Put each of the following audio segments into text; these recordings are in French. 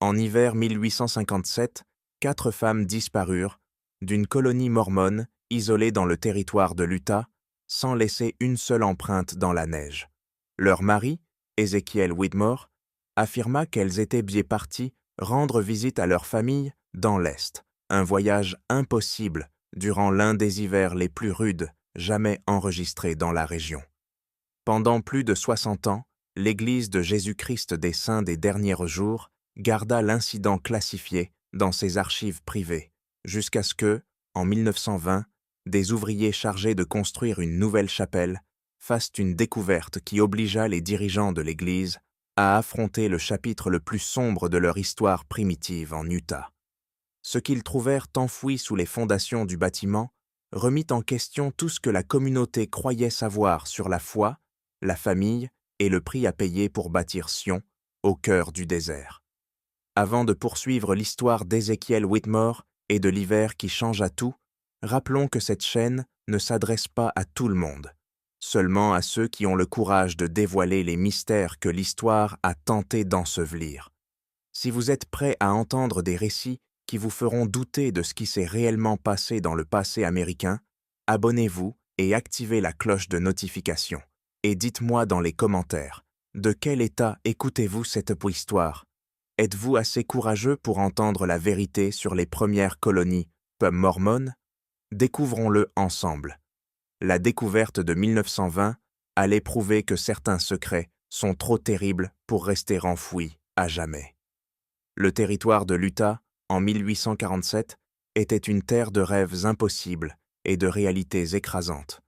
En hiver 1857, 4 femmes disparurent d'une colonie mormone isolée dans le territoire de l'Utah, sans laisser une seule empreinte dans la neige. Leur mari, Ezekiel Whitmore, affirma qu'elles étaient bien parties rendre visite à leur famille dans l'Est, un voyage impossible durant l'un des hivers les plus rudes jamais enregistrés dans la région. Pendant plus de 60 ans, l'Église de Jésus-Christ des Saints des Derniers Jours garda l'incident classifié dans ses archives privées, jusqu'à ce que, en 1920, des ouvriers chargés de construire une nouvelle chapelle fassent une découverte qui obligea les dirigeants de l'Église à affronter le chapitre le plus sombre de leur histoire primitive en Utah. Ce qu'ils trouvèrent enfoui sous les fondations du bâtiment remit en question tout ce que la communauté croyait savoir sur la foi, la famille et le prix à payer pour bâtir Sion, au cœur du désert. Avant de poursuivre l'histoire d'Ezekiel Whitmore et de l'hiver qui changea tout, rappelons que cette chaîne ne s'adresse pas à tout le monde, seulement à ceux qui ont le courage de dévoiler les mystères que l'histoire a tenté d'ensevelir. Si vous êtes prêt à entendre des récits qui vous feront douter de ce qui s'est réellement passé dans le passé américain, abonnez-vous et activez la cloche de notification. Et dites-moi dans les commentaires, de quel état écoutez-vous cette histoire? Êtes-vous assez courageux pour entendre la vérité sur les premières colonies mormones? Découvrons-le ensemble. La découverte de 1920 allait prouver que certains secrets sont trop terribles pour rester enfouis à jamais. Le territoire de l'Utah, en 1847, était une terre de rêves impossibles et de réalités écrasantes.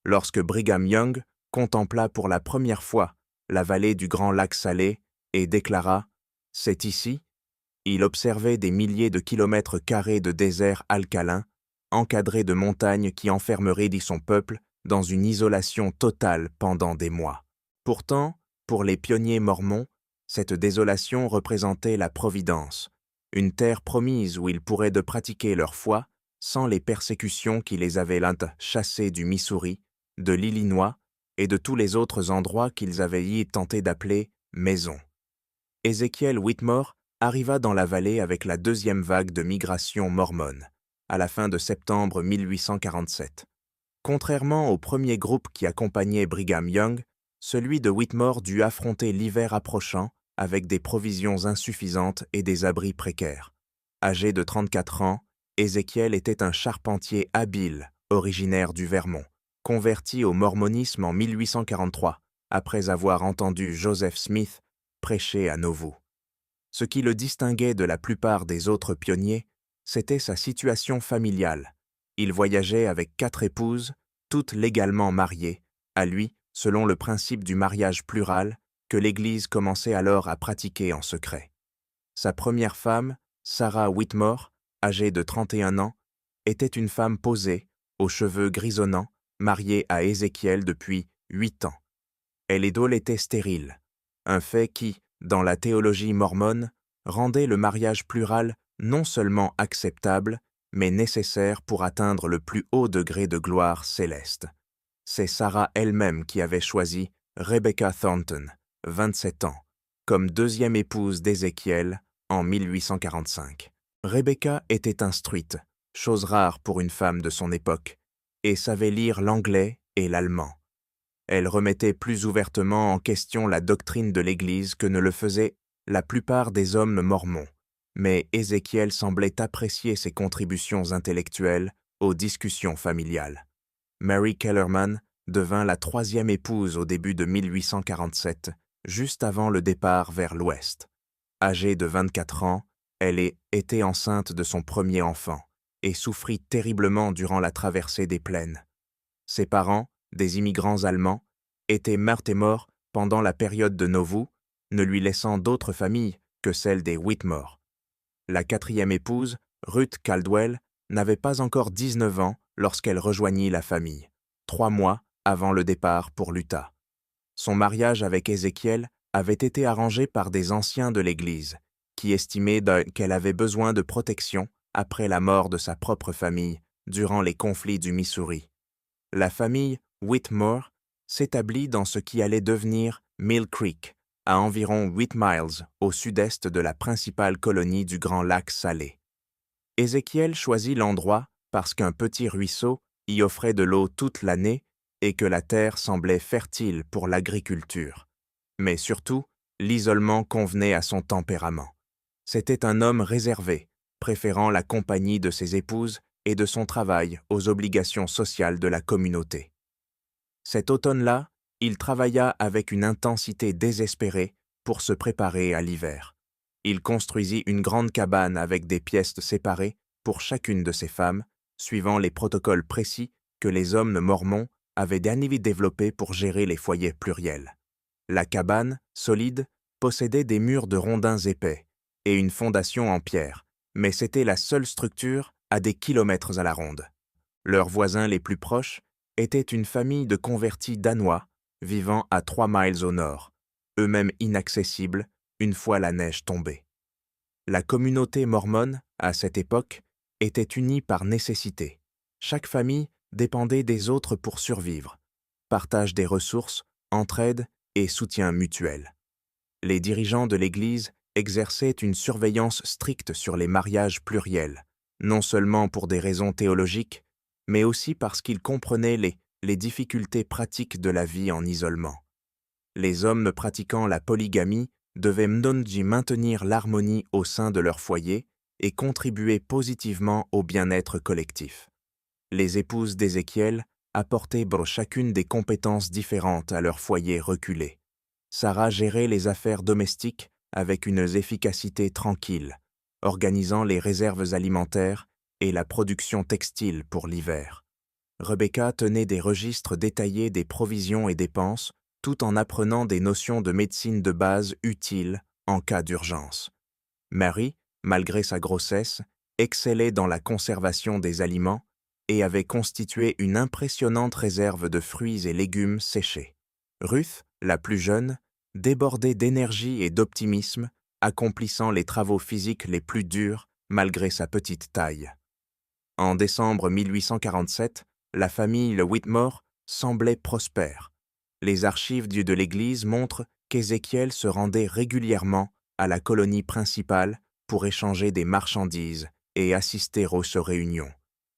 Lorsque Brigham Young contempla pour la première fois la vallée du Grand Lac Salé et déclara « C'est ici », il observait des milliers de kilomètres carrés de désert alcalin, encadrés de montagnes qui enfermeraient son peuple dans une isolation totale pendant des mois. Pourtant, pour les pionniers mormons, cette désolation représentait la providence, une terre promise où ils pourraient de pratiquer leur foi sans les persécutions qui les avaient chassés du Missouri, de l'Illinois et de tous les autres endroits qu'ils avaient y tenté d'appeler « maison ». Ezekiel Whitmore arriva dans la vallée avec la deuxième vague de migration mormone, à la fin de septembre 1847. Contrairement au premier groupe qui accompagnait Brigham Young, celui de Whitmore dut affronter l'hiver approchant avec des provisions insuffisantes et des abris précaires. Âgé de 34 ans, Ezekiel était un charpentier habile, originaire du Vermont, converti au mormonisme en 1843, après avoir entendu Joseph Smith prêcher à Nauvoo. Ce qui le distinguait de la plupart des autres pionniers, c'était sa situation familiale. Il voyageait avec 4 épouses, toutes légalement mariées, à lui, selon le principe du mariage plural, que l'Église commençait alors à pratiquer en secret. Sa première femme, Sarah Whitmore, âgée de 31 ans, était une femme posée, aux cheveux grisonnants, mariée à Ézéchiel depuis 8 ans. Elle était stérile, un fait qui, dans la théologie mormone, rendait le mariage plural non seulement acceptable, mais nécessaire pour atteindre le plus haut degré de gloire céleste. C'est Sarah elle-même qui avait choisi Rebecca Thornton, 27 ans, comme deuxième épouse d'Ézéchiel en 1845. Rebecca était instruite, chose rare pour une femme de son époque, et savait lire l'anglais et l'allemand. Elle remettait plus ouvertement en question la doctrine de l'Église que ne le faisaient la plupart des hommes mormons, mais Ézéchiel semblait apprécier ses contributions intellectuelles aux discussions familiales. Mary Kellerman devint la 3e épouse au début de 1847, juste avant le départ vers l'Ouest. Âgée de 24 ans, elle était enceinte de son premier enfant et souffrit terriblement durant la traversée des plaines. Ses parents, des immigrants allemands, étaient morts pendant la période de Nauvoo, ne lui laissant d'autre famille que celle des Whitmore. La 4e épouse, Ruth Caldwell, n'avait pas encore 19 ans lorsqu'elle rejoignit la famille, 3 mois avant le départ pour l'Utah. Son mariage avec Ézéchiel avait été arrangé par des anciens de l'Église, qui estimaient qu'elle avait besoin de protection après la mort de sa propre famille durant les conflits du Missouri. La famille Whitmore s'établit dans ce qui allait devenir Mill Creek, à environ 8 miles au sud-est de la principale colonie du Grand Lac Salé. Ézéchiel choisit l'endroit parce qu'un petit ruisseau y offrait de l'eau toute l'année et que la terre semblait fertile pour l'agriculture. Mais surtout, l'isolement convenait à son tempérament. C'était un homme réservé, préférant la compagnie de ses épouses et de son travail aux obligations sociales de la communauté. Cet automne-là, il travailla avec une intensité désespérée pour se préparer à l'hiver. Il construisit une grande cabane avec des pièces séparées pour chacune de ses femmes, suivant les protocoles précis que les hommes mormons avaient développés pour gérer les foyers pluriels. La cabane, solide, possédait des murs de rondins épais et une fondation en pierre, mais c'était la seule structure à des kilomètres à la ronde. Leurs voisins les plus proches étaient une famille de convertis danois vivant à 3 miles au nord, eux-mêmes inaccessibles une fois la neige tombée. La communauté mormone, à cette époque, était unie par nécessité. Chaque famille dépendait des autres pour survivre. Partage des ressources, entraide et soutien mutuel. Les dirigeants de l'Église exerçaient une surveillance stricte sur les mariages pluriels, non seulement pour des raisons théologiques, mais aussi parce qu'ils comprenaient les difficultés pratiques de la vie en isolement. Les hommes pratiquant la polygamie devaient maintenir l'harmonie au sein de leur foyer et contribuer positivement au bien-être collectif. Les épouses d'Ézéchiel apportaient chacune des compétences différentes à leur foyer reculé. Sarah gérait les affaires domestiques avec une efficacité tranquille, organisant les réserves alimentaires et la production textile pour l'hiver. Rebecca tenait des registres détaillés des provisions et dépenses, tout en apprenant des notions de médecine de base utiles en cas d'urgence. Mary, malgré sa grossesse, excellait dans la conservation des aliments et avait constitué une impressionnante réserve de fruits et légumes séchés. Ruth, la plus jeune, débordait d'énergie et d'optimisme, accomplissant les travaux physiques les plus durs malgré sa petite taille. En décembre 1847, la famille Whitmore semblait prospère. Les archives de l'Église montrent qu'Ézéchiel se rendait régulièrement à la colonie principale pour échanger des marchandises et assister aux réunions.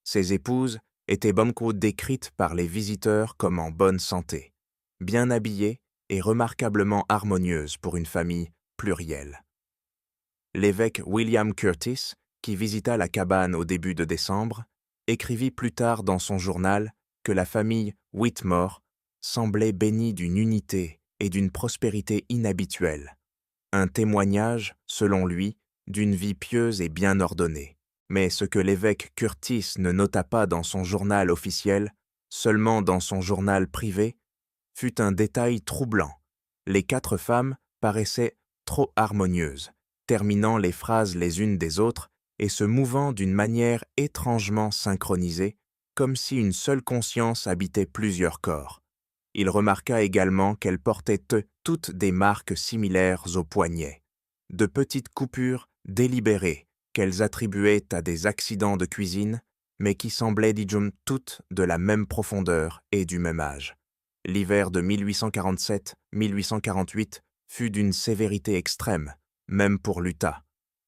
Ses épouses étaient décrites par les visiteurs comme en bonne santé, bien habillées et remarquablement harmonieuses pour une famille plurielle. L'évêque William Curtis, qui visita la cabane au début de décembre, écrivit plus tard dans son journal que la famille Whitmore semblait bénie d'une unité et d'une prospérité inhabituelle. Un témoignage, selon lui, d'une vie pieuse et bien ordonnée. Mais ce que l'évêque Curtis ne nota pas dans son journal officiel, seulement dans son journal privé, fut un détail troublant. Les 4 femmes paraissaient trop harmonieuses, terminant les phrases les unes des autres et se mouvant d'une manière étrangement synchronisée, comme si une seule conscience habitait plusieurs corps. Il remarqua également qu'elles portaient toutes des marques similaires aux poignets, de petites coupures délibérées qu'elles attribuaient à des accidents de cuisine, mais qui semblaient toutes de la même profondeur et du même âge. L'hiver de 1847-1848 fut d'une sévérité extrême, même pour l'Utah.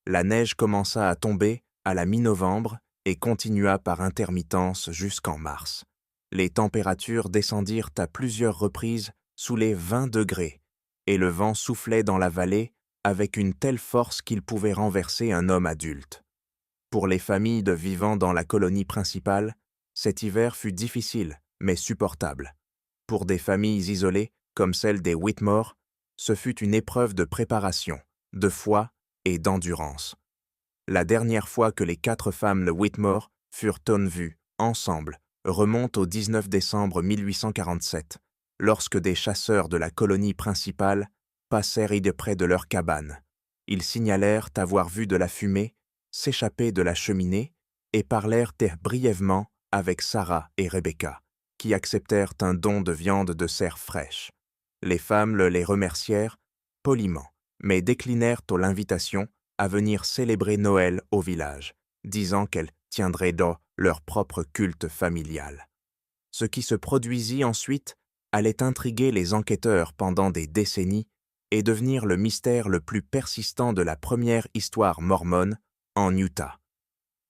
La neige commença à tomber à la mi-novembre et continua par intermittence jusqu'en mars. Les températures descendirent à plusieurs reprises sous les 20 degrés, et le vent soufflait dans la vallée avec une telle force qu'il pouvait renverser un homme adulte. Pour les familles vivant dans la colonie principale, cet hiver fut difficile, mais supportable. Pour des familles isolées, comme celle des Whitmore, ce fut une épreuve de préparation, de foi et d'endurance. La dernière fois que les 4 femmes Whitmore furent vues, ensemble, remonte au 19 décembre 1847, lorsque des chasseurs de la colonie principale passèrent près de leur cabane. Ils signalèrent avoir vu de la fumée s'échapper de la cheminée et parlèrent brièvement avec Sarah et Rebecca, qui acceptèrent un don de viande de cerf fraîche. Les femmes les remercièrent poliment, mais déclinèrent l'invitation à venir célébrer Noël au village, disant qu'elles tiendraient leur propre culte familial. Ce qui se produisit ensuite allait intriguer les enquêteurs pendant des décennies et devenir le mystère le plus persistant de la première histoire mormone en Utah.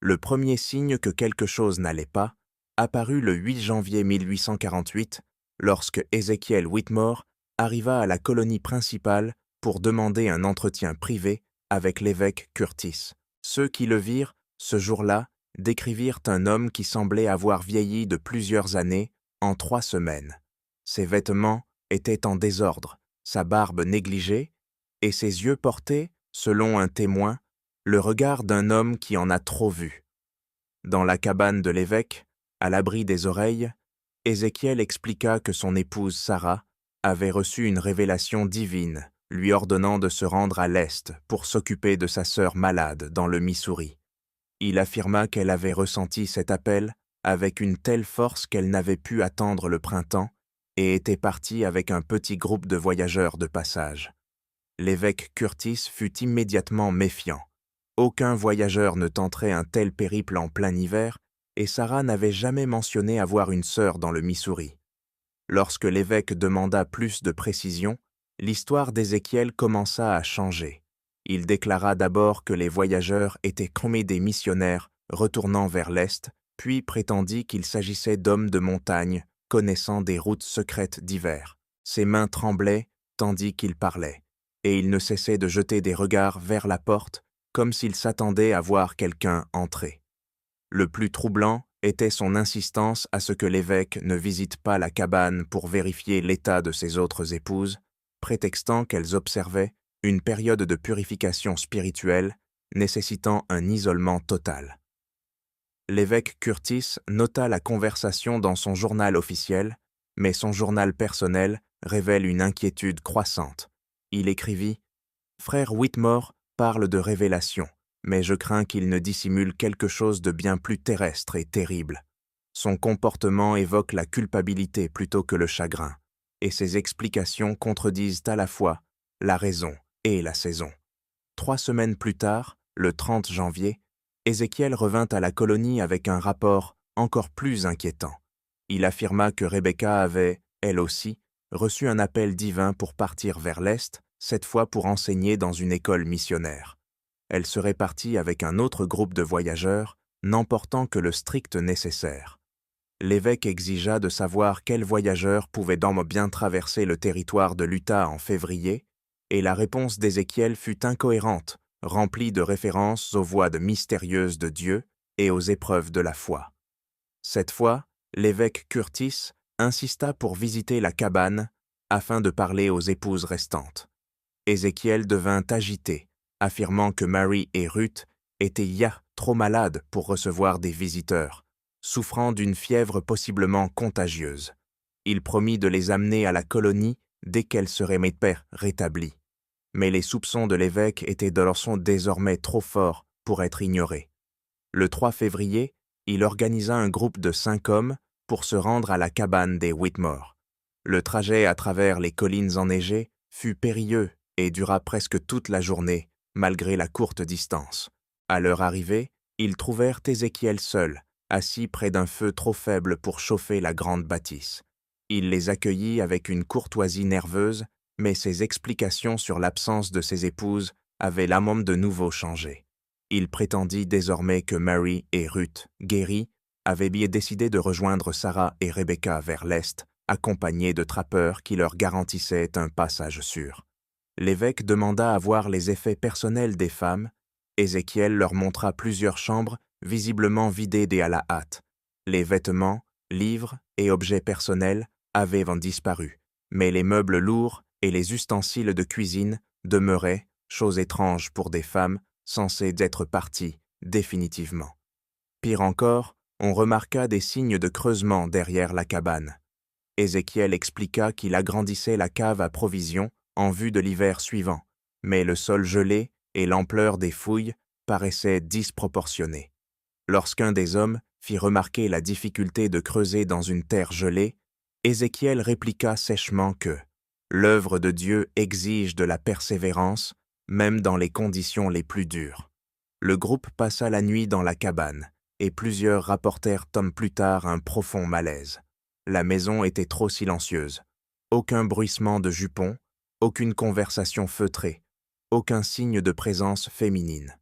Le premier signe que quelque chose n'allait pas apparut le 8 janvier 1848 lorsque Ezekiel Whitmore arriva à la colonie principale pour demander un entretien privé avec l'évêque Curtis. Ceux qui le virent, ce jour-là, décrivirent un homme qui semblait avoir vieilli de plusieurs années en 3 semaines. Ses vêtements étaient en désordre, sa barbe négligée, et ses yeux portaient, selon un témoin, le regard d'un homme qui en a trop vu. Dans la cabane de l'évêque, à l'abri des oreilles, Ézéchiel expliqua que son épouse Sarah avait reçu une révélation divine lui ordonnant de se rendre à l'Est pour s'occuper de sa sœur malade dans le Missouri. Il affirma qu'elle avait ressenti cet appel avec une telle force qu'elle n'avait pu attendre le printemps et était partie avec un petit groupe de voyageurs de passage. L'évêque Curtis fut immédiatement méfiant. Aucun voyageur ne tenterait un tel périple en plein hiver, et Sarah n'avait jamais mentionné avoir une sœur dans le Missouri. Lorsque l'évêque demanda plus de précision, l'histoire d'Ézéchiel commença à changer. Il déclara d'abord que les voyageurs étaient comme des missionnaires retournant vers l'Est, puis prétendit qu'il s'agissait d'hommes de montagne connaissant des routes secrètes d'hiver. Ses mains tremblaient tandis qu'il parlait, et il ne cessait de jeter des regards vers la porte comme s'il s'attendait à voir quelqu'un entrer. Le plus troublant était son insistance à ce que l'évêque ne visite pas la cabane pour vérifier l'état de ses autres épouses, prétextant qu'elles observaient une période de purification spirituelle nécessitant un isolement total. L'évêque Curtis nota la conversation dans son journal officiel, mais son journal personnel révèle une inquiétude croissante. Il écrivit « Frère Whitmore parle de révélation, mais je crains qu'il ne dissimule quelque chose de bien plus terrestre et terrible. Son comportement évoque la culpabilité plutôt que le chagrin, et ses explications contredisent à la fois la raison et la saison. » 3 semaines plus tard, le 30 janvier, Ézéchiel revint à la colonie avec un rapport encore plus inquiétant. Il affirma que Rebecca avait, elle aussi, reçu un appel divin pour partir vers l'Est, cette fois pour enseigner dans une école missionnaire. Elle serait partie avec un autre groupe de voyageurs, n'emportant que le strict nécessaire. L'évêque exigea de savoir quels voyageurs pouvaient donc bien traverser le territoire de l'Utah en février, et la réponse d'Ézéchiel fut incohérente, remplie de références aux voies mystérieuses de Dieu et aux épreuves de la foi. Cette fois, l'évêque Curtis insista pour visiter la cabane afin de parler aux épouses restantes. Ézéchiel devint agité, affirmant que Mary et Ruth étaient trop malades pour recevoir des visiteurs, souffrant d'une fièvre possiblement contagieuse. Il promit de les amener à la colonie dès qu'elles seraient rétablies. Mais les soupçons de l'évêque étaient désormais trop forts pour être ignorés. Le 3 février, il organisa un groupe de 5 hommes pour se rendre à la cabane des Whitmore. Le trajet à travers les collines enneigées fut périlleux et dura presque toute la journée, malgré la courte distance. À leur arrivée, ils trouvèrent Ézéchiel seul, assis près d'un feu trop faible pour chauffer la grande bâtisse. Il les accueillit avec une courtoisie nerveuse, mais ses explications sur l'absence de ses épouses avaient l'âme de nouveau changé. Il prétendit désormais que Mary et Ruth, guéries, avaient bien décidé de rejoindre Sarah et Rebecca vers l'Est, accompagnés de trappeurs qui leur garantissaient un passage sûr. L'évêque demanda à voir les effets personnels des femmes. Ézéchiel leur montra plusieurs chambres visiblement vidées à la hâte. Les vêtements, livres et objets personnels avaient disparu, mais les meubles lourds et les ustensiles de cuisine demeuraient, chose étrange pour des femmes censées être parties définitivement. Pire encore, on remarqua des signes de creusement derrière la cabane. Ézéchiel expliqua qu'il agrandissait la cave à provisions en vue de l'hiver suivant, mais le sol gelé et l'ampleur des fouilles paraissaient disproportionnées. Lorsqu'un des hommes fit remarquer la difficulté de creuser dans une terre gelée, Ézéchiel répliqua sèchement que l'œuvre de Dieu exige de la persévérance, même dans les conditions les plus dures. Le groupe passa la nuit dans la cabane, et plusieurs rapportèrent plus tard un profond malaise. La maison était trop silencieuse. Aucun bruissement de jupons, aucune conversation feutrée, aucun signe de présence féminine.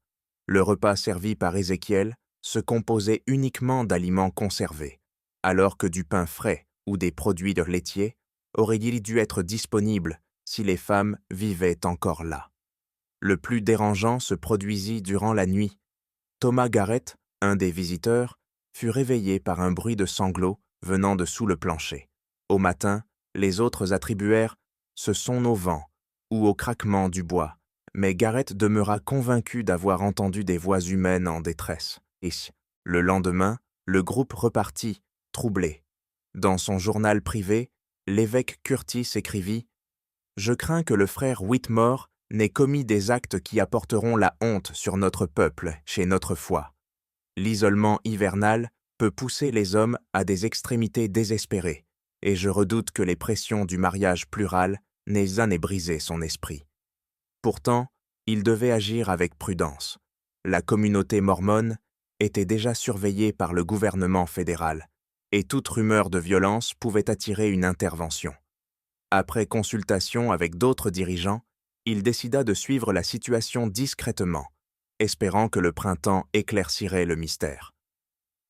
Le repas servi par Ézéchiel se composait uniquement d'aliments conservés, alors que du pain frais ou des produits laitiers auraient-ils dû être disponibles si les femmes vivaient encore là. Le plus dérangeant se produisit durant la nuit. Thomas Garrett, un des visiteurs, fut réveillé par un bruit de sanglots venant de sous le plancher. Au matin, les autres attribuèrent ce son au vent ou au craquement du bois, mais Garrett demeura convaincu d'avoir entendu des voix humaines en détresse. Et le lendemain, le groupe repartit, troublé. Dans son journal privé, l'évêque Curtis écrivit « Je crains que le frère Whitmore n'ait commis des actes qui apporteront la honte sur notre peuple chez notre foi. L'isolement hivernal peut pousser les hommes à des extrémités désespérées, et je redoute que les pressions du mariage plural n'aient jamais brisé son esprit. » Pourtant, il devait agir avec prudence. La communauté mormone était déjà surveillée par le gouvernement fédéral, et toute rumeur de violence pouvait attirer une intervention. Après consultation avec d'autres dirigeants, il décida de suivre la situation discrètement, espérant que le printemps éclaircirait le mystère.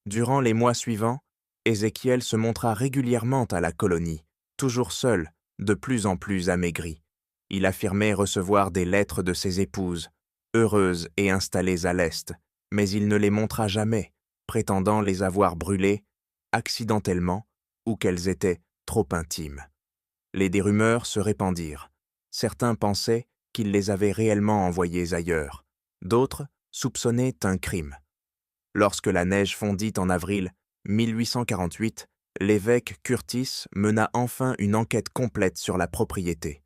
Durant les mois suivants, Ézéchiel se montra régulièrement à la colonie, toujours seul, de plus en plus amaigri. Il affirmait recevoir des lettres de ses épouses, heureuses et installées à l'Est, mais il ne les montra jamais, prétendant les avoir brûlées accidentellement ou qu'elles étaient trop intimes. Les rumeurs se répandirent. Certains pensaient qu'il les avait réellement envoyées ailleurs. D'autres soupçonnaient un crime. Lorsque la neige fondit en avril 1848, l'évêque Curtis mena enfin une enquête complète sur la propriété.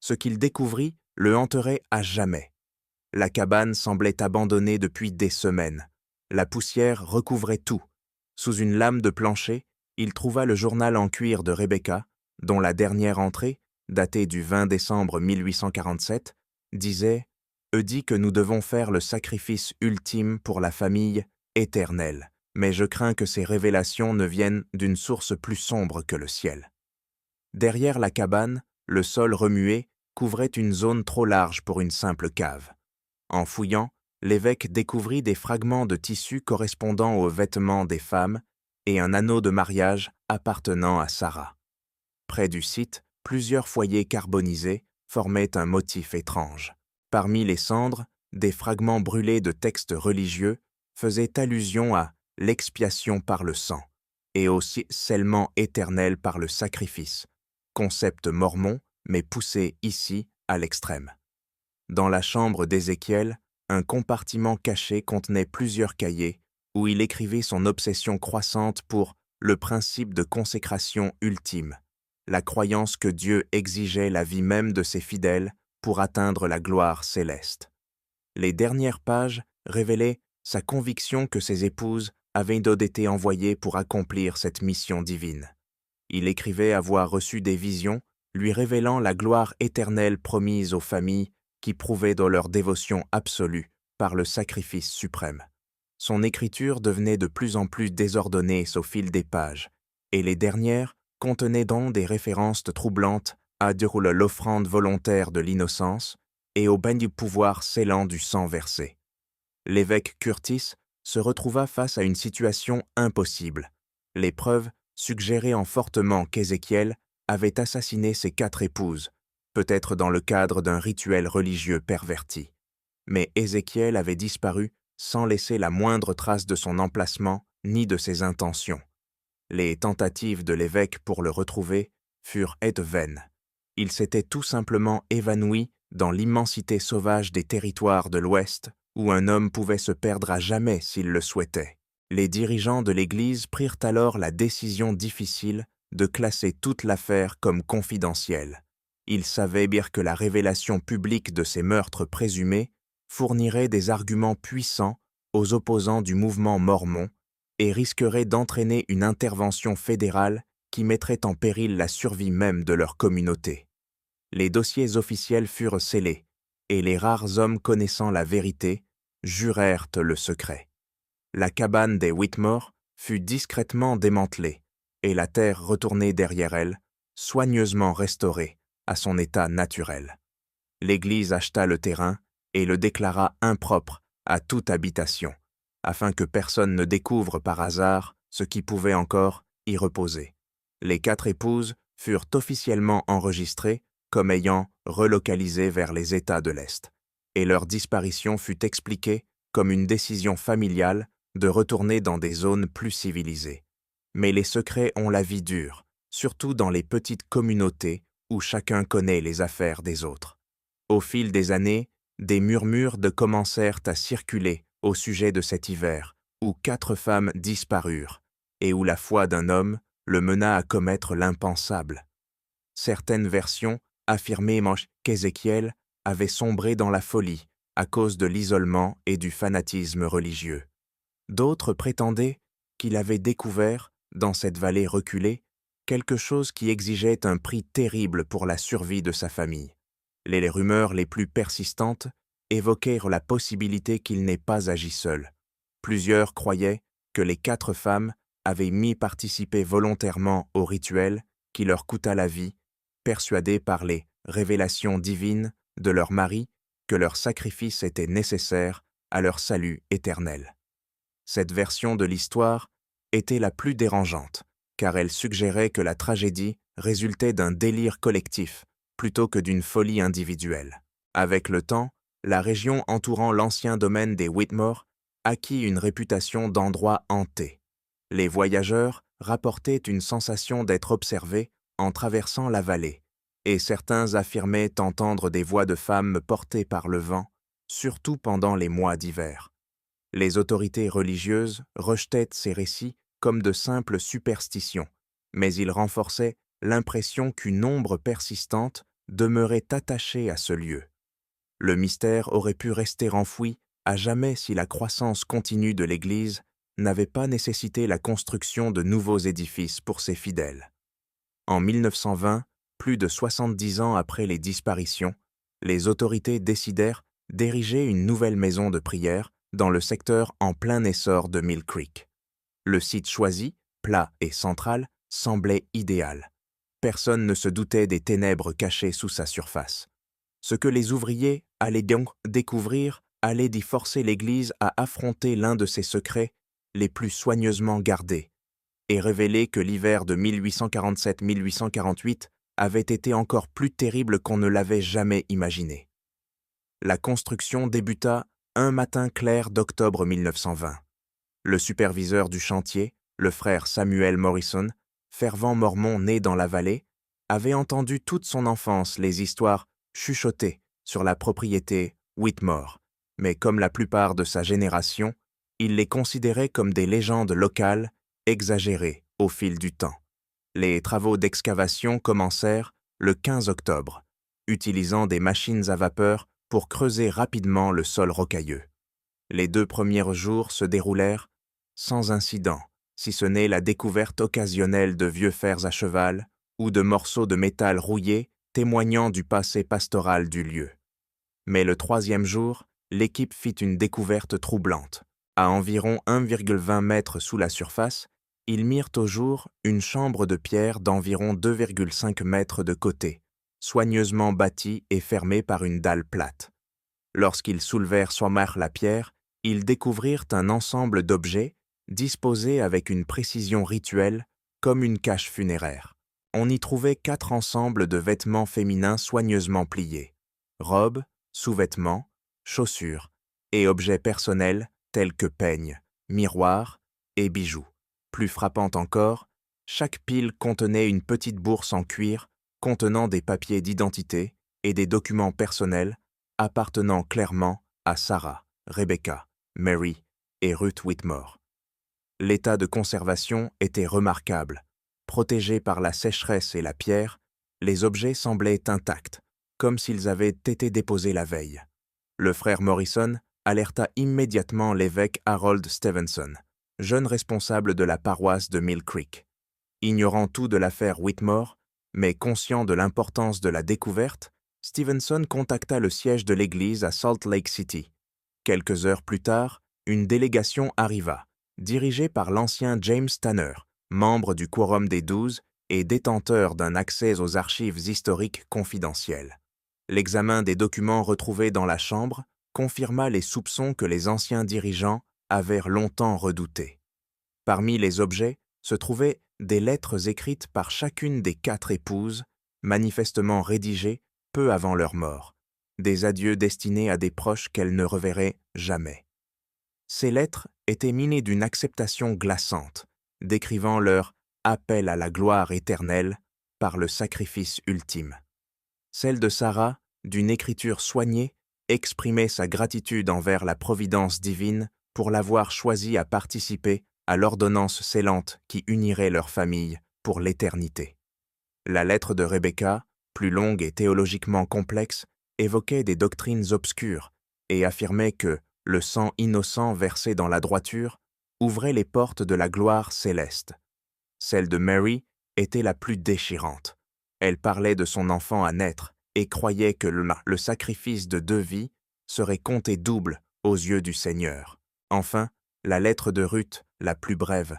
Ce qu'il découvrit le hanterait à jamais. La cabane semblait abandonnée depuis des semaines. La poussière recouvrait tout. Sous une lame de plancher, il trouva le journal en cuir de Rebecca, dont la dernière entrée, datée du 20 décembre 1847, disait « dit que nous devons faire le sacrifice ultime pour la famille éternelle, mais je crains que ces révélations ne viennent d'une source plus sombre que le ciel. » Derrière la cabane, le sol remué couvrait une zone trop large pour une simple cave. En fouillant, l'évêque découvrit des fragments de tissu correspondant aux vêtements des femmes et un anneau de mariage appartenant à Sarah. Près du site, plusieurs foyers carbonisés formaient un motif étrange. Parmi les cendres, des fragments brûlés de textes religieux faisaient allusion à l'expiation par le sang et au scellement éternel par le sacrifice, concept mormon mais poussé ici à l'extrême. Dans la chambre d'Ézéchiel, un compartiment caché contenait plusieurs cahiers où il écrivait son obsession croissante pour le principe de consécration ultime, la croyance que Dieu exigeait la vie même de ses fidèles pour atteindre la gloire céleste. Les dernières pages révélaient sa conviction que ses épouses avaient été envoyées pour accomplir cette mission divine. Il écrivait avoir reçu des visions lui révélant la gloire éternelle promise aux familles qui prouvaient dans leur dévotion absolue par le sacrifice suprême. Son écriture devenait de plus en plus désordonnée au fil des pages, et les dernières contenaient donc des références troublantes à l'offrande volontaire de l'innocence et au bain du pouvoir scellant du sang versé. L'évêque Curtis se retrouva face à une situation impossible. Les preuves suggéraient fortement qu'Ézéchiel avait assassiné ses 4 épouses, peut-être dans le cadre d'un rituel religieux perverti. Mais Ézéchiel avait disparu sans laisser la moindre trace de son emplacement ni de ses intentions. Les tentatives de l'évêque pour le retrouver furent vaines. Il s'était tout simplement évanoui dans l'immensité sauvage des territoires de l'Ouest où un homme pouvait se perdre à jamais s'il le souhaitait. Les dirigeants de l'Église prirent alors la décision difficile de classer toute l'affaire comme confidentielle. Ils savaient bien que la révélation publique de ces meurtres présumés fournirait des arguments puissants aux opposants du mouvement mormon et risquerait d'entraîner une intervention fédérale qui mettrait en péril la survie même de leur communauté. Les dossiers officiels furent scellés, et les rares hommes connaissant la vérité jurèrent le secret. La cabane des Whitmore fut discrètement démantelée, et la terre retournée derrière elle, soigneusement restaurée, à son état naturel. L'Église acheta le terrain et le déclara impropre à toute habitation, afin que personne ne découvre par hasard ce qui pouvait encore y reposer. Les 4 épouses furent officiellement enregistrées comme ayant relocalisé vers les États de l'Est, et leur disparition fut expliquée comme une décision familiale de retourner dans des zones plus civilisées. Mais les secrets ont la vie dure, surtout dans les petites communautés où chacun connaît les affaires des autres. Au fil des années, des murmures commencèrent à circuler au sujet de cet hiver, où 4 femmes disparurent, et où la foi d'un homme le mena à commettre l'impensable. Certaines versions affirmaient qu'Ézéchiel avait sombré dans la folie à cause de l'isolement et du fanatisme religieux. D'autres prétendaient qu'il avait découvert, dans cette vallée reculée, quelque chose qui exigeait un prix terrible pour la survie de sa famille. Les rumeurs les plus persistantes évoquèrent la possibilité qu'il n'ait pas agi seul. Plusieurs croyaient que les 4 femmes avaient participé volontairement au rituel qui leur coûta la vie, persuadées par les révélations divines de leur mari que leur sacrifice était nécessaire à leur salut éternel. Cette version de l'histoire était la plus dérangeante, car elle suggérait que la tragédie résultait d'un délire collectif plutôt que d'une folie individuelle. Avec le temps, la région entourant l'ancien domaine des Whitmore acquit une réputation d'endroit hanté. Les voyageurs rapportaient une sensation d'être observés en traversant la vallée, et certains affirmaient entendre des voix de femmes portées par le vent, surtout pendant les mois d'hiver. Les autorités religieuses rejetaient ces récits comme de simples superstitions, mais ils renforçaient l'impression qu'une ombre persistante demeurait attachée à ce lieu. Le mystère aurait pu rester enfoui à jamais si la croissance continue de l'Église n'avait pas nécessité la construction de nouveaux édifices pour ses fidèles. En 1920, plus de 70 ans après les disparitions, les autorités décidèrent d'ériger une nouvelle maison de prière dans le secteur en plein essor de Mill Creek. Le site choisi, plat et central, semblait idéal. Personne ne se doutait des ténèbres cachées sous sa surface. Ce que les ouvriers allaient donc découvrir allait y forcer l'Église à affronter l'un de ses secrets les plus soigneusement gardés, et révéler que l'hiver de 1847-1848 avait été encore plus terrible qu'on ne l'avait jamais imaginé. La construction débuta un matin clair d'octobre 1920. Le superviseur du chantier, le frère Samuel Morrison, fervent mormon né dans la vallée, avait entendu toute son enfance les histoires chuchotées sur la propriété Whitmore, mais comme la plupart de sa génération, il les considérait comme des légendes locales exagérées au fil du temps. Les travaux d'excavation commencèrent le 15 octobre, utilisant des machines à vapeur pour creuser rapidement le sol rocailleux. Les 2 premiers jours se déroulèrent sans incident, si ce n'est la découverte occasionnelle de vieux fers à cheval ou de morceaux de métal rouillés témoignant du passé pastoral du lieu. Mais le 3e jour, l'équipe fit une découverte troublante. À environ 1,20 mètres sous la surface, ils mirent au jour une chambre de pierre d'environ 2,5 mètres de côté, soigneusement bâtie et fermée par une dalle plate. Lorsqu'ils soulevèrent la pierre, ils découvrirent un ensemble d'objets disposés avec une précision rituelle, comme une cache funéraire. On y trouvait 4 ensembles de vêtements féminins soigneusement pliés, robes, sous-vêtements, chaussures et objets personnels tels que peignes, miroirs et bijoux. Plus frappant encore, chaque pile contenait une petite bourse en cuir contenant des papiers d'identité et des documents personnels appartenant clairement à Sarah, Rebecca, Mary et Ruth Whitmore. L'état de conservation était remarquable. Protégés par la sécheresse et la pierre, les objets semblaient intacts, comme s'ils avaient été déposés la veille. Le frère Morrison alerta immédiatement l'évêque Harold Stevenson, jeune responsable de la paroisse de Mill Creek. Ignorant tout de l'affaire Whitmore, mais conscient de l'importance de la découverte, Stevenson contacta le siège de l'Église à Salt Lake City. Quelques heures plus tard, une délégation arriva, dirigée par l'ancien James Tanner, membre du Quorum des 12 et détenteur d'un accès aux archives historiques confidentielles. L'examen des documents retrouvés dans la chambre confirma les soupçons que les anciens dirigeants avaient longtemps redoutés. Parmi les objets se trouvaient des lettres écrites par chacune des 4 épouses, manifestement rédigées peu avant leur mort, des adieux destinés à des proches qu'elles ne reverraient jamais. Ces lettres étaient minées d'une acceptation glaçante, décrivant leur appel à la gloire éternelle par le sacrifice ultime. Celle de Sarah, d'une écriture soignée, exprimait sa gratitude envers la providence divine pour l'avoir choisie à participer à l'ordonnance scellante qui unirait leur famille pour l'éternité. La lettre de Rebecca, plus longue et théologiquement complexe, évoquait des doctrines obscures et affirmait que le sang innocent versé dans la droiture ouvrait les portes de la gloire céleste. Celle de Mary était la plus déchirante. Elle parlait de son enfant à naître et croyait que le sacrifice de 2 vies serait compté double aux yeux du Seigneur. Enfin, la lettre de Ruth, la plus brève,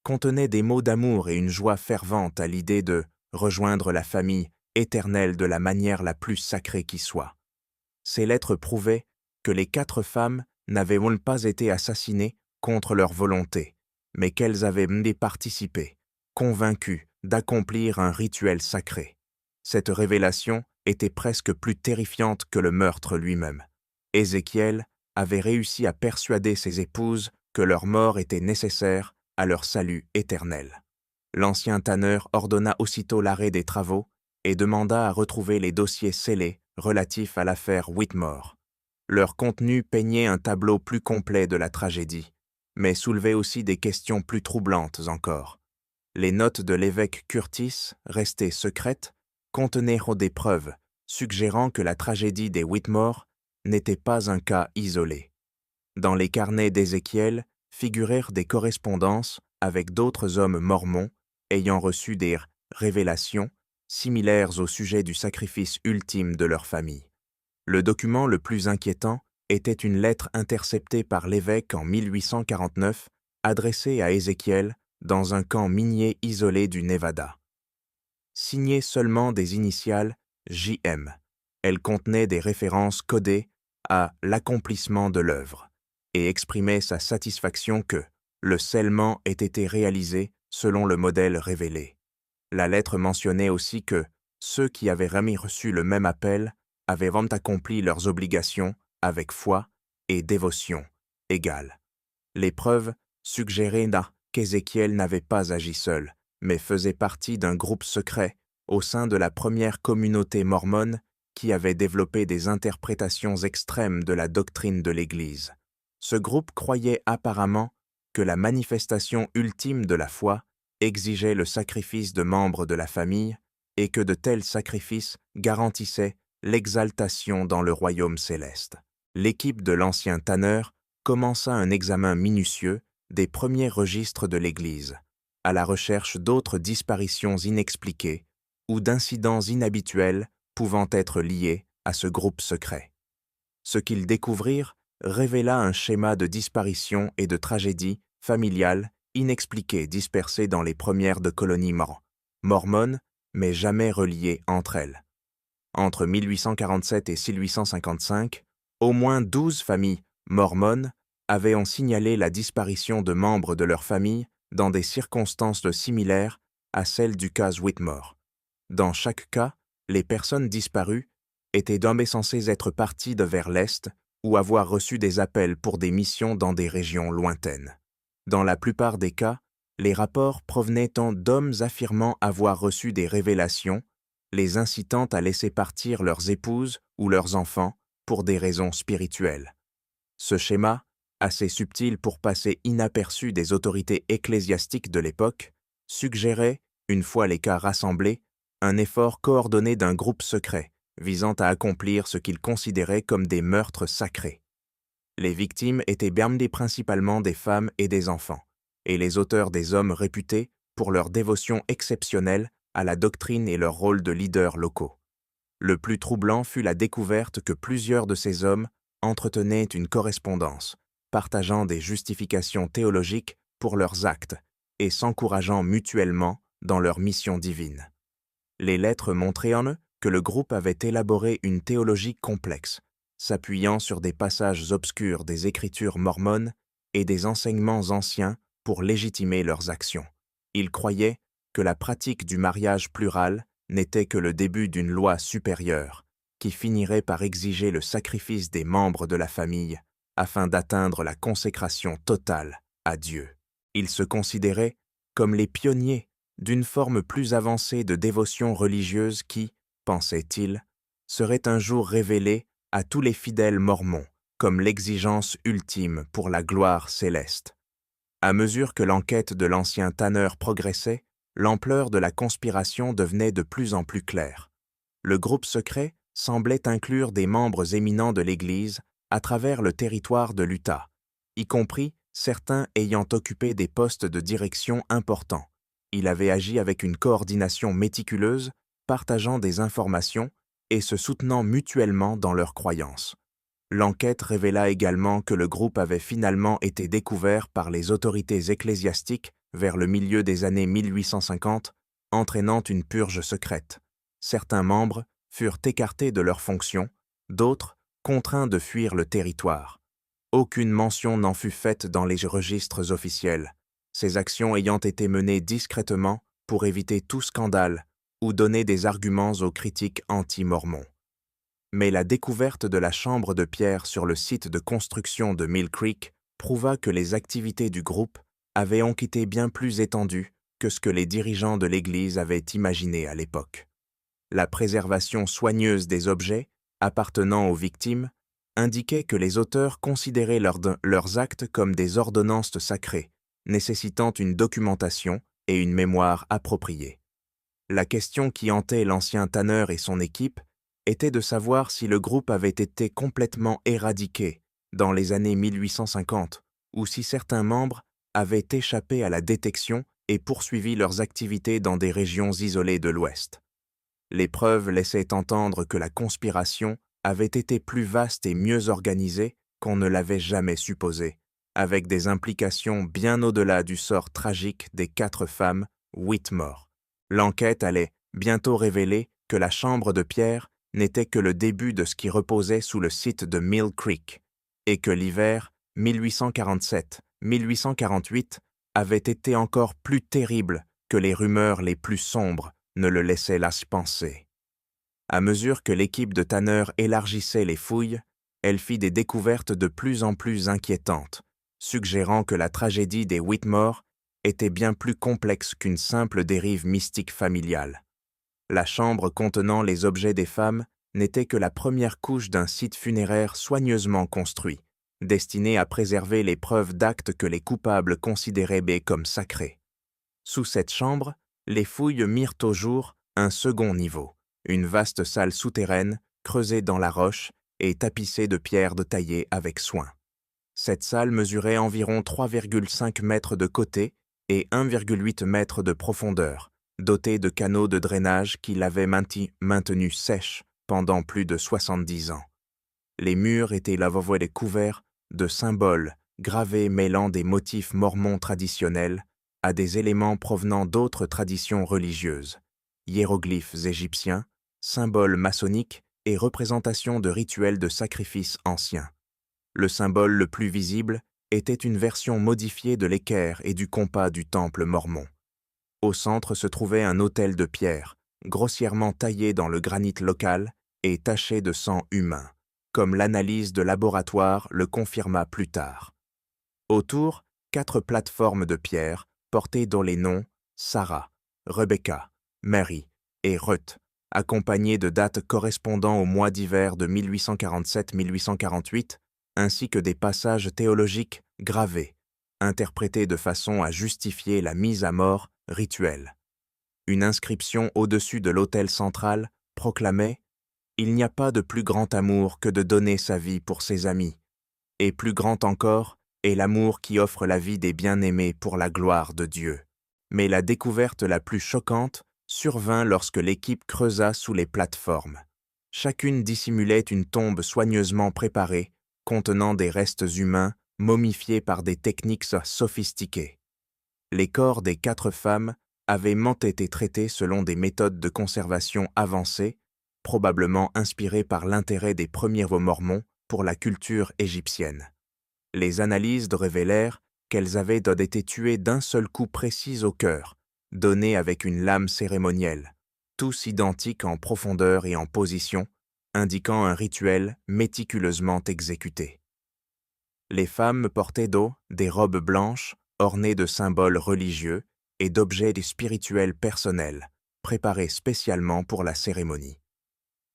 contenait des mots d'amour et une joie fervente à l'idée de rejoindre la famille éternelle de la manière la plus sacrée qui soit. Ces lettres prouvaient que les 4 femmes n'avaient pas été assassinées contre leur volonté, mais qu'elles avaient participé, convaincues d'accomplir un rituel sacré. Cette révélation était presque plus terrifiante que le meurtre lui-même. Ézéchiel avait réussi à persuader ses épouses que leur mort était nécessaire à leur salut éternel. L'ancien tanneur ordonna aussitôt l'arrêt des travaux et demanda à retrouver les dossiers scellés relatifs à l'affaire Whitmore. Leur contenu peignait un tableau plus complet de la tragédie, mais soulevait aussi des questions plus troublantes encore. Les notes de l'évêque Curtis, restées secrètes, contenaient des preuves suggérant que la tragédie des Whitmore n'était pas un cas isolé. Dans les carnets d'Ézéchiel figurèrent des correspondances avec d'autres hommes mormons ayant reçu des révélations similaires au sujet du sacrifice ultime de leur famille. Le document le plus inquiétant était une lettre interceptée par l'évêque en 1849, adressée à Ézéchiel dans un camp minier isolé du Nevada. Signée seulement des initiales JM, elle contenait des références codées à l'accomplissement de l'œuvre et exprimait sa satisfaction que le scellement ait été réalisé selon le modèle révélé. La lettre mentionnait aussi que ceux qui avaient reçu le même appel avaient accompli leurs obligations avec foi et dévotion égales. Les preuves suggéraient qu'Ézéchiel n'avait pas agi seul, mais faisait partie d'un groupe secret au sein de la première communauté mormone qui avait développé des interprétations extrêmes de la doctrine de l'Église. Ce groupe croyait apparemment que la manifestation ultime de la foi exigeait le sacrifice de membres de la famille et que de tels sacrifices garantissaient l'exaltation dans le royaume céleste. L'équipe de l'ancien tanneur commença un examen minutieux des premiers registres de l'Église, à la recherche d'autres disparitions inexpliquées ou d'incidents inhabituels pouvant être liés à ce groupe secret. Ce qu'ils découvrirent révéla un schéma de disparition et de tragédie familiale inexpliquées dispersées dans les premières de colonies mormones, mais jamais reliées entre elles. Entre 1847 et 1855, au moins 12 familles mormones avaient signalé la disparition de membres de leur famille dans des circonstances similaires à celles du cas Whitmore. Dans chaque cas, les personnes disparues étaient censées être parties vers l'Est ou avoir reçu des appels pour des missions dans des régions lointaines. Dans la plupart des cas, les rapports provenaient d'hommes affirmant avoir reçu des révélations, les incitant à laisser partir leurs épouses ou leurs enfants pour des raisons spirituelles. Ce schéma, assez subtil pour passer inaperçu des autorités ecclésiastiques de l'époque, suggérait, une fois les cas rassemblés, un effort coordonné d'un groupe secret visant à accomplir ce qu'ils considéraient comme des meurtres sacrés. Les victimes étaient principalement des femmes et des enfants, et les auteurs des hommes réputés pour leur dévotion exceptionnelle à la doctrine et leur rôle de leaders locaux. Le plus troublant fut la découverte que plusieurs de ces hommes entretenaient une correspondance, partageant des justifications théologiques pour leurs actes et s'encourageant mutuellement dans leur mission divine. Les lettres montraient en eux que le groupe avait élaboré une théologie complexe, s'appuyant sur des passages obscurs des Écritures mormones et des enseignements anciens pour légitimer leurs actions. Ils croyaient que la pratique du mariage plural n'était que le début d'une loi supérieure, qui finirait par exiger le sacrifice des membres de la famille afin d'atteindre la consécration totale à Dieu. Ils se considéraient comme les pionniers d'une forme plus avancée de dévotion religieuse qui, pensaient-ils, serait un jour révélée à tous les fidèles mormons comme l'exigence ultime pour la gloire céleste. À mesure que l'enquête de l'ancien Tanner progressait, l'ampleur de la conspiration devenait de plus en plus claire. Le groupe secret semblait inclure des membres éminents de l'Église à travers le territoire de l'Utah, y compris certains ayant occupé des postes de direction importants. Il avait agi avec une coordination méticuleuse, partageant des informations et se soutenant mutuellement dans leurs croyances. L'enquête révéla également que le groupe avait finalement été découvert par les autorités ecclésiastiques vers le milieu des années 1850, entraînant une purge secrète. Certains membres furent écartés de leurs fonctions, d'autres contraints de fuir le territoire. Aucune mention n'en fut faite dans les registres officiels, ces actions ayant été menées discrètement pour éviter tout scandale ou donner des arguments aux critiques anti-mormons. Mais la découverte de la chambre de pierre sur le site de construction de Mill Creek prouva que les activités du groupe avaient été bien plus étendues que ce que les dirigeants de l'Église avaient imaginé à l'époque. La préservation soigneuse des objets appartenant aux victimes indiquait que les auteurs considéraient leurs actes comme des ordonnances sacrées, nécessitant une documentation et une mémoire appropriée. La question qui hantait l'ancien Tanner et son équipe était de savoir si le groupe avait été complètement éradiqué dans les années 1850 ou si certains membres avaient échappé à la détection et poursuivi leurs activités dans des régions isolées de l'Ouest. Les preuves laissaient entendre que la conspiration avait été plus vaste et mieux organisée qu'on ne l'avait jamais supposé, avec des implications bien au-delà du sort tragique des 4 femmes Whitmore. L'enquête allait bientôt révéler que la chambre de pierre n'était que le début de ce qui reposait sous le site de Mill Creek, et que l'hiver 1847-1848 avait été encore plus terrible que les rumeurs les plus sombres ne le laissaient penser. À mesure que l'équipe de Tanner élargissait les fouilles, elle fit des découvertes de plus en plus inquiétantes, suggérant que la tragédie des Whitmore était bien plus complexe qu'une simple dérive mystique familiale. La chambre contenant les objets des femmes n'était que la première couche d'un site funéraire soigneusement construit, destiné à préserver les preuves d'actes que les coupables considéraient comme sacrés. Sous cette chambre, les fouilles mirent au jour un second niveau, une vaste salle souterraine creusée dans la roche et tapissée de pierres taillées avec soin. Cette salle mesurait environ 3,5 mètres de côté et 1,8 mètres de profondeur, dotée de canaux de drainage qui l'avaient maintenue sèche pendant plus de 70 ans. Les murs étaient couverts de symboles gravés mêlant des motifs mormons traditionnels à des éléments provenant d'autres traditions religieuses, hiéroglyphes égyptiens, symboles maçonniques et représentations de rituels de sacrifices anciens. Le symbole le plus visible était une version modifiée de l'équerre et du compas du temple mormon. Au centre se trouvait un autel de pierre, grossièrement taillé dans le granit local et taché de sang humain, comme l'analyse de laboratoire le confirma plus tard. Autour, 4 plateformes de pierre portées dans les noms Sarah, Rebecca, Mary et Ruth, accompagnées de dates correspondant au mois d'hiver de 1847-1848, ainsi que des passages théologiques gravés, interprétés de façon à justifier la mise à mort rituelle. Une inscription au-dessus de l'autel central proclamait « Il n'y a pas de plus grand amour que de donner sa vie pour ses amis, et plus grand encore est l'amour qui offre la vie des bien-aimés pour la gloire de Dieu. » Mais la découverte la plus choquante survint lorsque l'équipe creusa sous les plateformes. Chacune dissimulait une tombe soigneusement préparée, contenant des restes humains momifiés par des techniques sophistiquées. Les corps des 4 femmes avaient été traitées selon des méthodes de conservation avancées, probablement inspirées par l'intérêt des premiers mormons pour la culture égyptienne. Les analyses révélèrent qu'elles avaient été tuées d'un seul coup précis au cœur, donné avec une lame cérémonielle, tous identiques en profondeur et en position, indiquant un rituel méticuleusement exécuté. Les femmes portaient des robes blanches ornées de symboles religieux et d'objets spirituels personnels, préparés spécialement pour la cérémonie.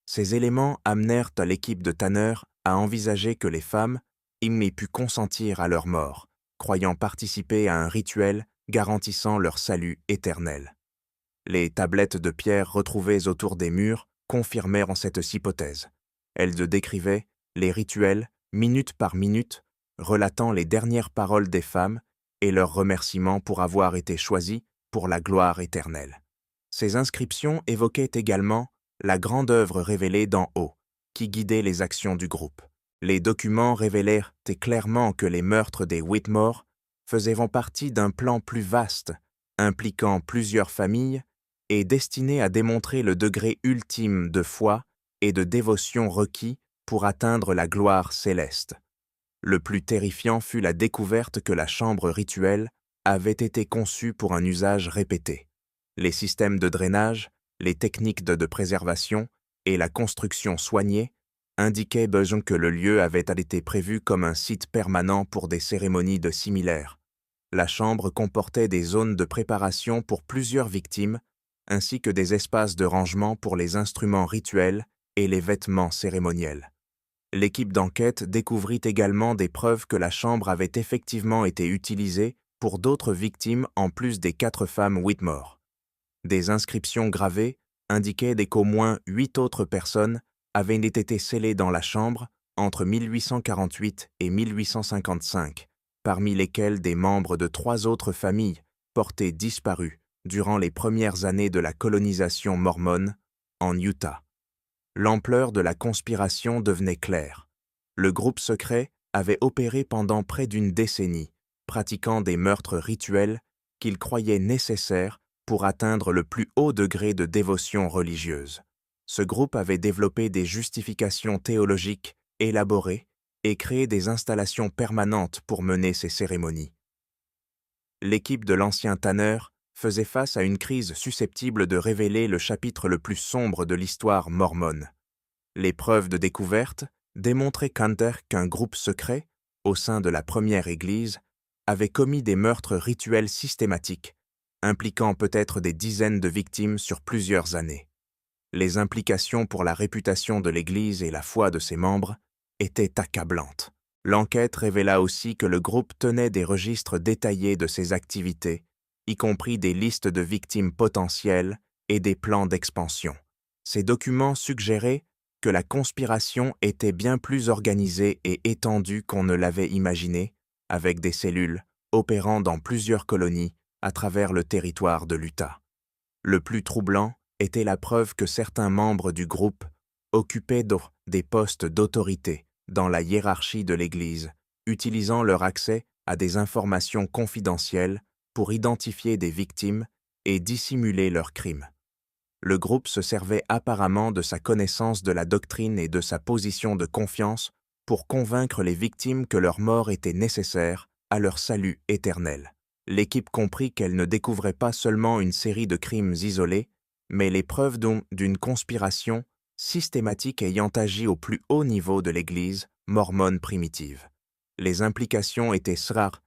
Ces éléments amenèrent l'équipe de Tanner à envisager que les femmes aient pu consentir à leur mort, croyant participer à un rituel garantissant leur salut éternel. Les tablettes de pierre retrouvées autour des murs confirmèrent cette hypothèse. Elles décrivaient les rituels, minute par minute, relatant les dernières paroles des femmes et leurs remerciements pour avoir été choisies pour la gloire éternelle. Ces inscriptions évoquaient également la grande œuvre révélée d'en haut, qui guidait les actions du groupe. Les documents révélèrent clairement que les meurtres des Whitmore faisaient partie d'un plan plus vaste, impliquant plusieurs familles et destiné à démontrer le degré ultime de foi et de dévotion requis pour atteindre la gloire céleste. Le plus terrifiant fut la découverte que la chambre rituelle avait été conçue pour un usage répété. Les systèmes de drainage, les techniques de préservation et la construction soignée indiquaient que le lieu avait été prévu comme un site permanent pour des cérémonies similaires. La chambre comportait des zones de préparation pour plusieurs victimes, ainsi que des espaces de rangement pour les instruments rituels et les vêtements cérémoniels. L'équipe d'enquête découvrit également des preuves que la chambre avait effectivement été utilisée pour d'autres victimes en plus des 4 femmes Whitmore. Des inscriptions gravées indiquaient qu'au moins 8 autres personnes avaient été scellées dans la chambre entre 1848 et 1855, parmi lesquelles des membres de 3 autres familles portées disparues durant les premières années de la colonisation mormone en Utah. L'ampleur de la conspiration devenait claire. Le groupe secret avait opéré pendant près d'une décennie, pratiquant des meurtres rituels qu'il croyait nécessaires pour atteindre le plus haut degré de dévotion religieuse. Ce groupe avait développé des justifications théologiques élaborées et créé des installations permanentes pour mener ces cérémonies. L'équipe de l'ancien Tanner faisait face à une crise susceptible de révéler le chapitre le plus sombre de l'histoire mormone. Les preuves de découverte démontraient qu'un groupe secret, au sein de la première Église, avait commis des meurtres rituels systématiques, impliquant peut-être des dizaines de victimes sur plusieurs années. Les implications pour la réputation de l'Église et la foi de ses membres étaient accablantes. L'enquête révéla aussi que le groupe tenait des registres détaillés de ses activités, y compris des listes de victimes potentielles et des plans d'expansion. Ces documents suggéraient que la conspiration était bien plus organisée et étendue qu'on ne l'avait imaginé, avec des cellules opérant dans plusieurs colonies à travers le territoire de l'Utah. Le plus troublant était la preuve que certains membres du groupe occupaient des postes d'autorité dans la hiérarchie de l'Église, utilisant leur accès à des informations confidentielles pour identifier des victimes et dissimuler leurs crimes. Le groupe se servait apparemment de sa connaissance de la doctrine et de sa position de confiance pour convaincre les victimes que leur mort était nécessaire à leur salut éternel. L'équipe comprit qu'elle ne découvrait pas seulement une série de crimes isolés, mais les preuves d'une conspiration systématique ayant agi au plus haut niveau de l'Église mormone primitive. Les implications étaient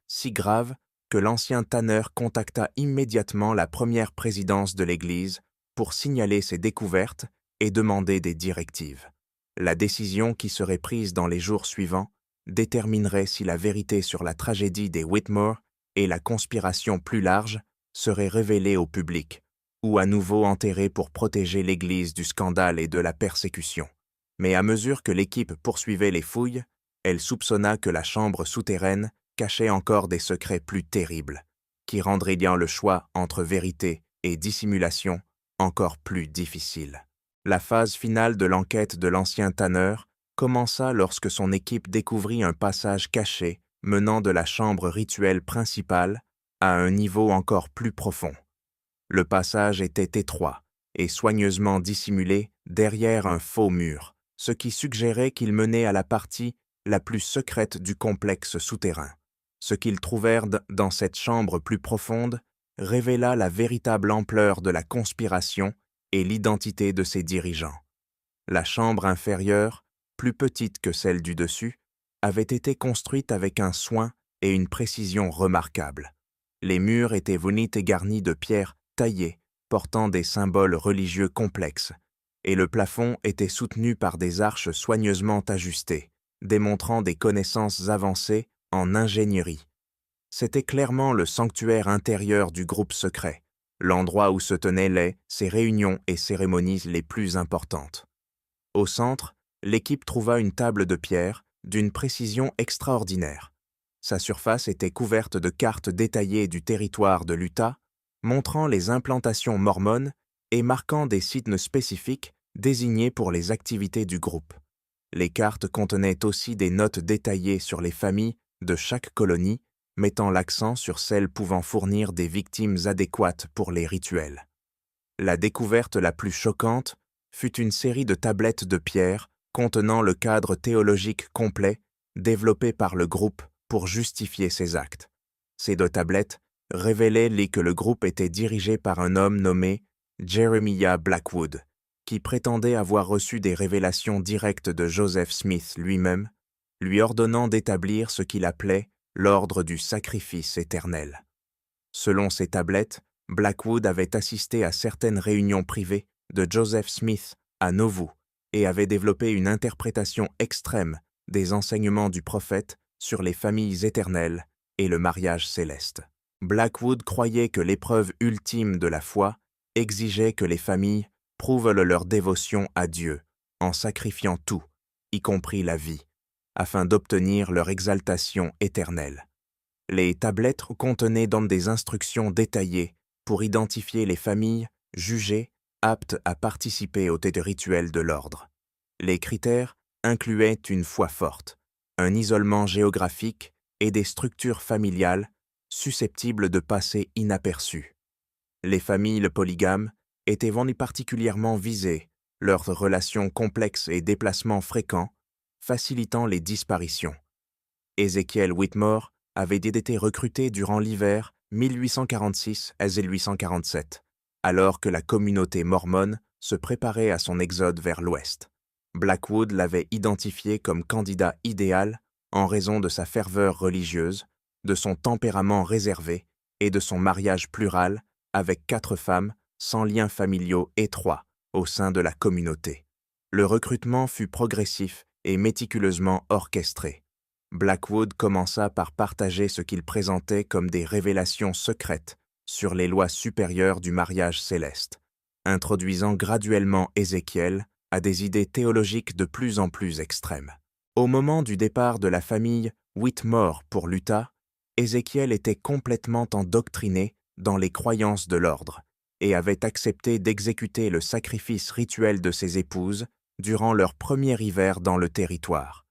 si graves que l'ancien Tanner contacta immédiatement la première présidence de l'Église pour signaler ses découvertes et demander des directives. La décision qui serait prise dans les jours suivants déterminerait si la vérité sur la tragédie des Whitmore et la conspiration plus large serait révélée au public, ou à nouveau enterrée pour protéger l'Église du scandale et de la persécution. Mais à mesure que l'équipe poursuivait les fouilles, elle soupçonna que la chambre souterraine cachait encore des secrets plus terribles, qui rendraient bien le choix entre vérité et dissimulation encore plus difficile. La phase finale de l'enquête de l'ancien Tanner commença lorsque son équipe découvrit un passage caché menant de la chambre rituelle principale à un niveau encore plus profond. Le passage était étroit et soigneusement dissimulé derrière un faux mur, ce qui suggérait qu'il menait à la partie la plus secrète du complexe souterrain. Ce qu'ils trouvèrent dans cette chambre plus profonde révéla la véritable ampleur de la conspiration et l'identité de ses dirigeants. La chambre inférieure, plus petite que celle du dessus, avait été construite avec un soin et une précision remarquables. Les murs étaient vernis et garnis de pierres taillées portant des symboles religieux complexes, et le plafond était soutenu par des arches soigneusement ajustées, démontrant des connaissances avancées en ingénierie. C'était clairement le sanctuaire intérieur du groupe secret, l'endroit où se tenaient ses réunions et cérémonies les plus importantes. Au centre, l'équipe trouva une table de pierre d'une précision extraordinaire. Sa surface était couverte de cartes détaillées du territoire de l'Utah, montrant les implantations mormones et marquant des sites spécifiques désignés pour les activités du groupe. Les cartes contenaient aussi des notes détaillées sur les familles de chaque colonie, mettant l'accent sur celles pouvant fournir des victimes adéquates pour les rituels. La découverte la plus choquante fut une série de tablettes de pierre contenant le cadre théologique complet développé par le groupe pour justifier ses actes. Ces deux tablettes révélaient que le groupe était dirigé par un homme nommé Jeremiah Blackwood, qui prétendait avoir reçu des révélations directes de Joseph Smith lui-même, lui ordonnant d'établir ce qu'il appelait l'ordre du sacrifice éternel. Selon ces tablettes, Blackwood avait assisté à certaines réunions privées de Joseph Smith à Nauvoo et avait développé une interprétation extrême des enseignements du prophète sur les familles éternelles et le mariage céleste. Blackwood croyait que l'épreuve ultime de la foi exigeait que les familles prouvent leur dévotion à Dieu en sacrifiant tout, y compris la vie, afin d'obtenir leur exaltation éternelle. Les tablettes contenaient donc des instructions détaillées pour identifier les familles jugées aptes à participer au rituel de l'ordre. Les critères incluaient une foi forte, un isolement géographique et des structures familiales susceptibles de passer inaperçues. Les familles polygames étaient particulièrement visées, leurs relations complexes et déplacements fréquents, facilitant les disparitions. Ezekiel Whitmore avait été recruté durant l'hiver 1846 à 1847, alors que la communauté mormone se préparait à son exode vers l'ouest. Blackwood l'avait identifié comme candidat idéal en raison de sa ferveur religieuse, de son tempérament réservé et de son mariage plural avec 4 femmes sans liens familiaux étroits au sein de la communauté. Le recrutement fut progressif et méticuleusement orchestré. Blackwood commença par partager ce qu'il présentait comme des révélations secrètes sur les lois supérieures du mariage céleste, introduisant graduellement Ézéchiel à des idées théologiques de plus en plus extrêmes. Au moment du départ de la famille Whitmore pour l'Utah, Ézéchiel était complètement endoctriné dans les croyances de l'ordre et avait accepté d'exécuter le sacrifice rituel de ses épouses durant leur premier hiver dans le territoire.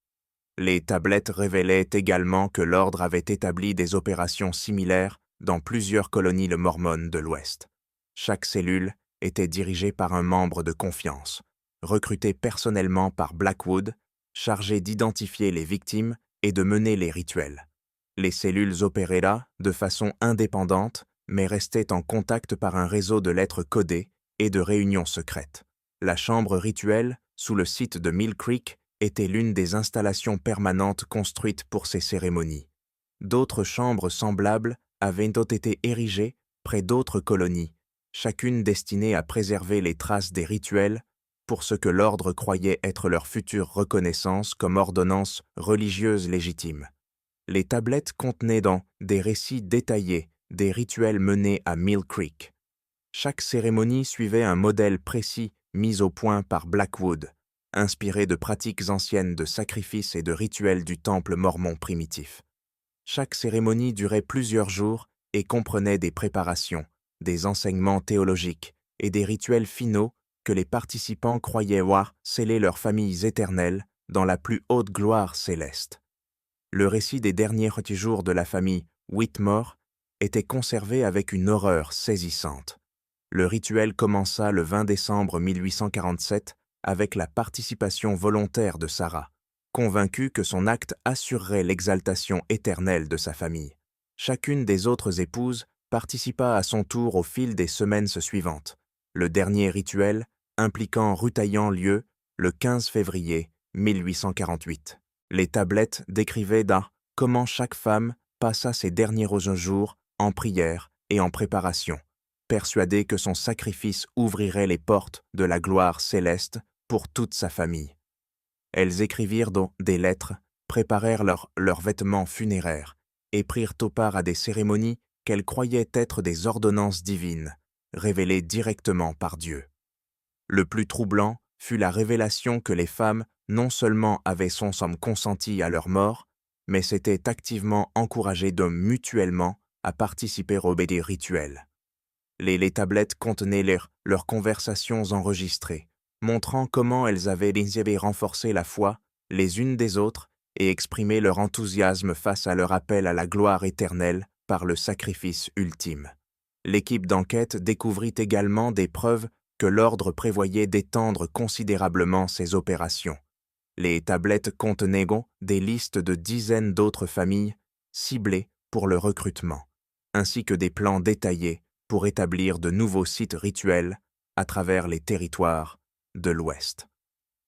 Les tablettes révélaient également que l'ordre avait établi des opérations similaires dans plusieurs colonies mormones de l'Ouest. Chaque cellule était dirigée par un membre de confiance, recruté personnellement par Blackwood, chargé d'identifier les victimes et de mener les rituels. Les cellules opéraient là de façon indépendante, mais restaient en contact par un réseau de lettres codées et de réunions secrètes. La chambre rituelle, sous le site de Mill Creek, était l'une des installations permanentes construites pour ces cérémonies. D'autres chambres semblables avaient été érigées près d'autres colonies, chacune destinée à préserver les traces des rituels pour ce que l'ordre croyait être leur future reconnaissance comme ordonnance religieuse légitime. Les tablettes contenaient des récits détaillés des rituels menés à Mill Creek. Chaque cérémonie suivait un modèle précis mis au point par Blackwood, inspiré de pratiques anciennes de sacrifices et de rituels du temple mormon primitif. Chaque cérémonie durait plusieurs jours et comprenait des préparations, des enseignements théologiques et des rituels finaux que les participants croyaient voir sceller leurs familles éternelles dans la plus haute gloire céleste. Le récit des derniers jours de la famille Whitmore était conservé avec une horreur saisissante. Le rituel commença le 20 décembre 1847 avec la participation volontaire de Sarah, convaincue que son acte assurerait l'exaltation éternelle de sa famille. Chacune des autres épouses participa à son tour au fil des semaines suivantes. Le dernier rituel, impliquant Ruth, ayant lieu le 15 février 1848. Les tablettes décrivaient comment chaque femme passa ses derniers jours en prière et en préparation, persuadée que son sacrifice ouvrirait les portes de la gloire céleste pour toute sa famille. Elles écrivirent donc des lettres, préparèrent leurs vêtements funéraires et prirent part à des cérémonies qu'elles croyaient être des ordonnances divines, révélées directement par Dieu. Le plus troublant fut la révélation que les femmes non seulement avaient sans somme consenti à leur mort, mais s'étaient activement encouragées mutuellement à participer au baiser rituel. Les tablettes contenaient leurs conversations enregistrées, montrant comment elles avaient renforcé la foi les unes des autres et exprimé leur enthousiasme face à leur appel à la gloire éternelle par le sacrifice ultime. L'équipe d'enquête découvrit également des preuves que l'ordre prévoyait d'étendre considérablement ses opérations. Les tablettes contenaient des listes de dizaines d'autres familles ciblées pour le recrutement, ainsi que des plans détaillés pour établir de nouveaux sites rituels à travers les territoires de l'Ouest.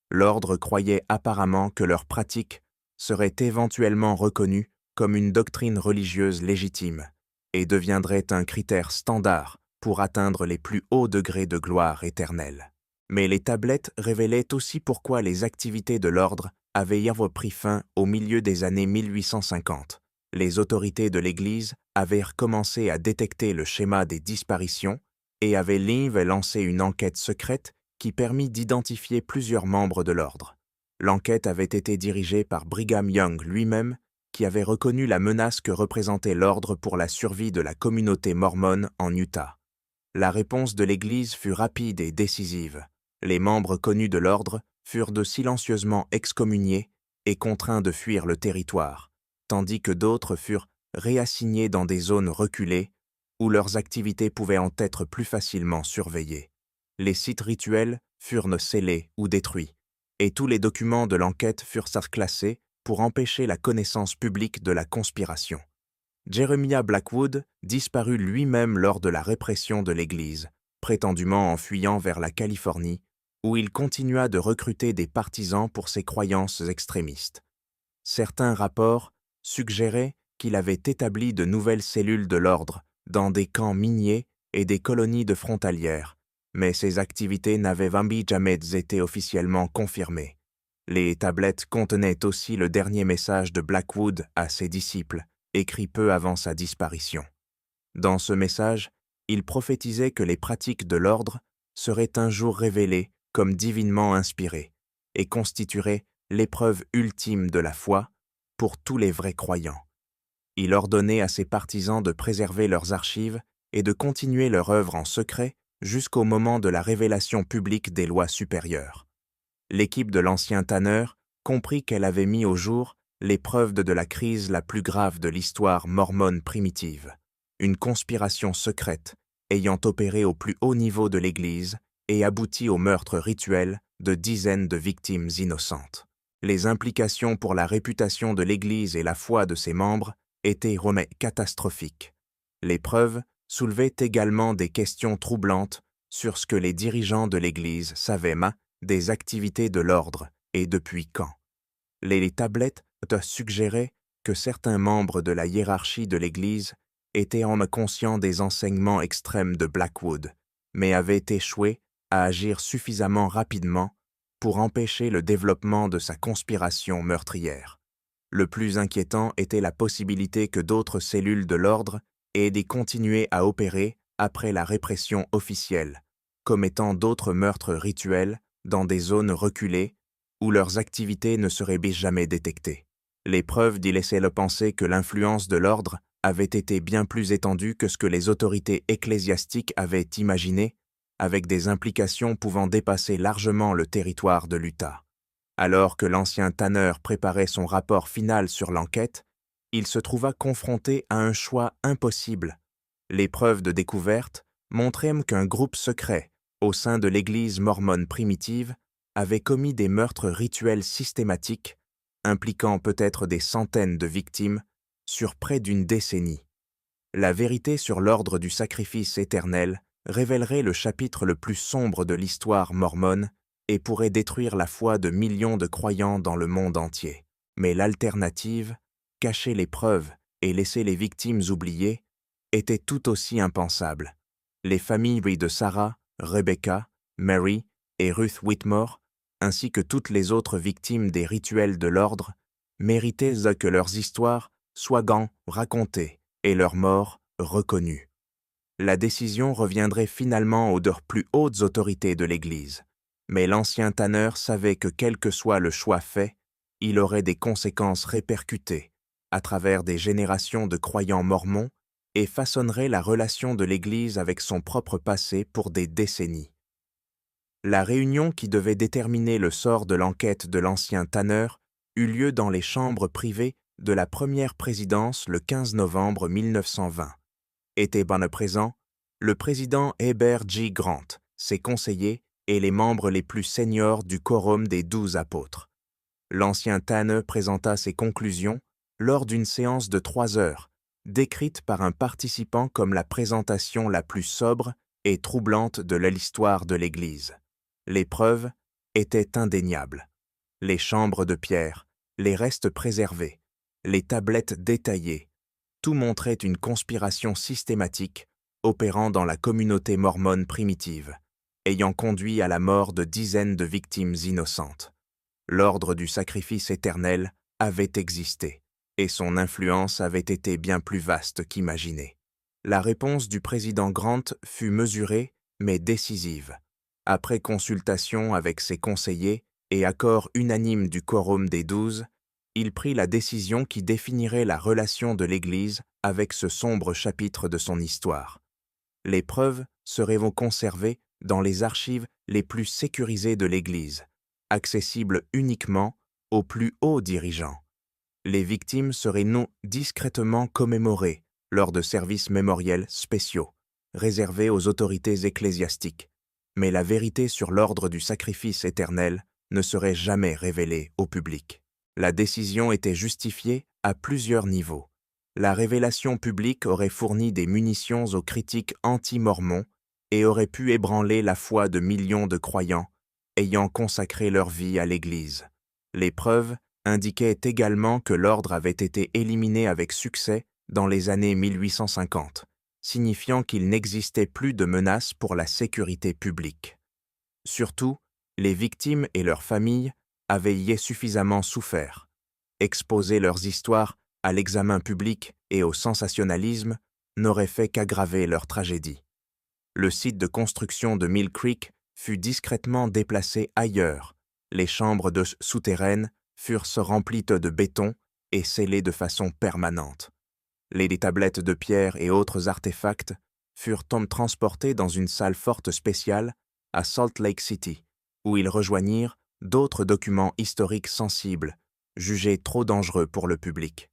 L'ordre croyait apparemment que leur pratique serait éventuellement reconnue comme une doctrine religieuse légitime et deviendrait un critère standard pour atteindre les plus hauts degrés de gloire éternelle. Mais les tablettes révélaient aussi pourquoi les activités de l'ordre avaient pris fin au milieu des années 1850. Les autorités de l'Église avaient recommencé à détecter le schéma des disparitions et avaient lancé une enquête secrète qui permit d'identifier plusieurs membres de l'ordre. L'enquête avait été dirigée par Brigham Young lui-même, qui avait reconnu la menace que représentait l'ordre pour la survie de la communauté mormone en Utah. La réponse de l'Église fut rapide et décisive. Les membres connus de l'ordre furent silencieusement excommuniés et contraints de fuir le territoire, tandis que d'autres furent réassignés dans des zones reculées où leurs activités pouvaient en être plus facilement surveillées. Les sites rituels furent scellés ou détruits, et tous les documents de l'enquête furent classés pour empêcher la connaissance publique de la conspiration. Jeremiah Blackwood disparut lui-même lors de la répression de l'Église, prétendument en fuyant vers la Californie, où il continua de recruter des partisans pour ses croyances extrémistes. Certains rapports suggéraient qu'il avait établi de nouvelles cellules de l'ordre dans des camps miniers et des colonies de frontalières, mais ces activités n'avaient jamais été officiellement confirmées. Les tablettes contenaient aussi le dernier message de Blackwood à ses disciples, écrit peu avant sa disparition. Dans ce message, il prophétisait que les pratiques de l'ordre seraient un jour révélées comme divinement inspirées et constitueraient l'épreuve ultime de la foi pour tous les vrais croyants. Il ordonnait à ses partisans de préserver leurs archives et de continuer leur œuvre en secret jusqu'au moment de la révélation publique des lois supérieures. L'équipe de l'ancien tanneur comprit qu'elle avait mis au jour les preuves de la crise la plus grave de l'histoire mormone primitive, une conspiration secrète ayant opéré au plus haut niveau de l'Église et abouti au meurtre rituel de dizaines de victimes innocentes. Les implications pour la réputation de l'Église et la foi de ses membres étaient catastrophiques. Les preuves soulevaient également des questions troublantes sur ce que les dirigeants de l'Église savaient des activités de l'ordre et depuis quand. Les tablettes suggéraient que certains membres de la hiérarchie de l'Église étaient conscients des enseignements extrêmes de Blackwood, mais avaient échoué à agir suffisamment rapidement pour empêcher le développement de sa conspiration meurtrière. Le plus inquiétant était la possibilité que d'autres cellules de l'ordre aient continué à opérer après la répression officielle, commettant d'autres meurtres rituels dans des zones reculées où leurs activités ne seraient jamais détectées. Les preuves laissaient le penser que l'influence de l'ordre avait été bien plus étendue que ce que les autorités ecclésiastiques avaient imaginé, avec des implications pouvant dépasser largement le territoire de l'Utah. Alors que l'ancien tanneur préparait son rapport final sur l'enquête, il se trouva confronté à un choix impossible. Les preuves de découverte montraient qu'un groupe secret, au sein de l'Église mormone primitive, avait commis des meurtres rituels systématiques, impliquant peut-être des centaines de victimes, sur près d'une décennie. La vérité sur l'ordre du sacrifice éternel révélerait le chapitre le plus sombre de l'histoire mormone et pourrait détruire la foi de millions de croyants dans le monde entier. Mais l'alternative, cacher les preuves et laisser les victimes oubliées, était tout aussi impensable. Les familles de Sarah, Rebecca, Mary et Ruth Whitmore, ainsi que toutes les autres victimes des rituels de l'ordre, méritaient que leurs histoires soient racontées et leurs morts reconnues. La décision reviendrait finalement aux plus hautes autorités de l'Église, mais l'ancien Tanner savait que quel que soit le choix fait, il aurait des conséquences répercutées à travers des générations de croyants mormons et façonnerait la relation de l'Église avec son propre passé pour des décennies. La réunion qui devait déterminer le sort de l'enquête de l'ancien Tanner eut lieu dans les chambres privées de la première présidence le 15 novembre 1920. Étaient présents le président Heber J. Grant, ses conseillers et les membres les plus seniors du quorum des 12 apôtres. L'ancien Tanner présenta ses conclusions lors d'une séance de 3 heures, décrite par un participant comme la présentation la plus sobre et troublante de l'histoire de l'Église. Les preuves étaient indéniables. Les chambres de pierre, les restes préservés, les tablettes détaillées, tout montrait une conspiration systématique opérant dans la communauté mormone primitive, ayant conduit à la mort de dizaines de victimes innocentes. L'ordre du sacrifice éternel avait existé, et son influence avait été bien plus vaste qu'imaginé. La réponse du président Grant fut mesurée mais décisive. Après consultation avec ses conseillers et accord unanime du quorum des 12, il prit la décision qui définirait la relation de l'Église avec ce sombre chapitre de son histoire. Les preuves seraient conservées dans les archives les plus sécurisées de l'Église, accessibles uniquement aux plus hauts dirigeants. Les victimes seraient discrètement commémorées lors de services mémoriels spéciaux, réservés aux autorités ecclésiastiques, mais la vérité sur l'ordre du sacrifice éternel ne serait jamais révélée au public. La décision était justifiée à plusieurs niveaux. La révélation publique aurait fourni des munitions aux critiques anti-mormons et aurait pu ébranler la foi de millions de croyants ayant consacré leur vie à l'Église. Les preuves indiquaient également que l'ordre avait été éliminé avec succès dans les années 1850, signifiant qu'il n'existait plus de menace pour la sécurité publique. Surtout, les victimes et leurs familles avaient suffisamment souffert. Exposer leurs histoires à l'examen public et au sensationnalisme n'aurait fait qu'aggraver leur tragédie. Le site de construction de Mill Creek fut discrètement déplacé ailleurs. Les chambres souterraines furent remplies de béton et scellées de façon permanente. Les tablettes de pierre et autres artefacts furent transportés dans une salle forte spéciale à Salt Lake City, où ils rejoignirent d'autres documents historiques sensibles, jugés trop dangereux pour le public.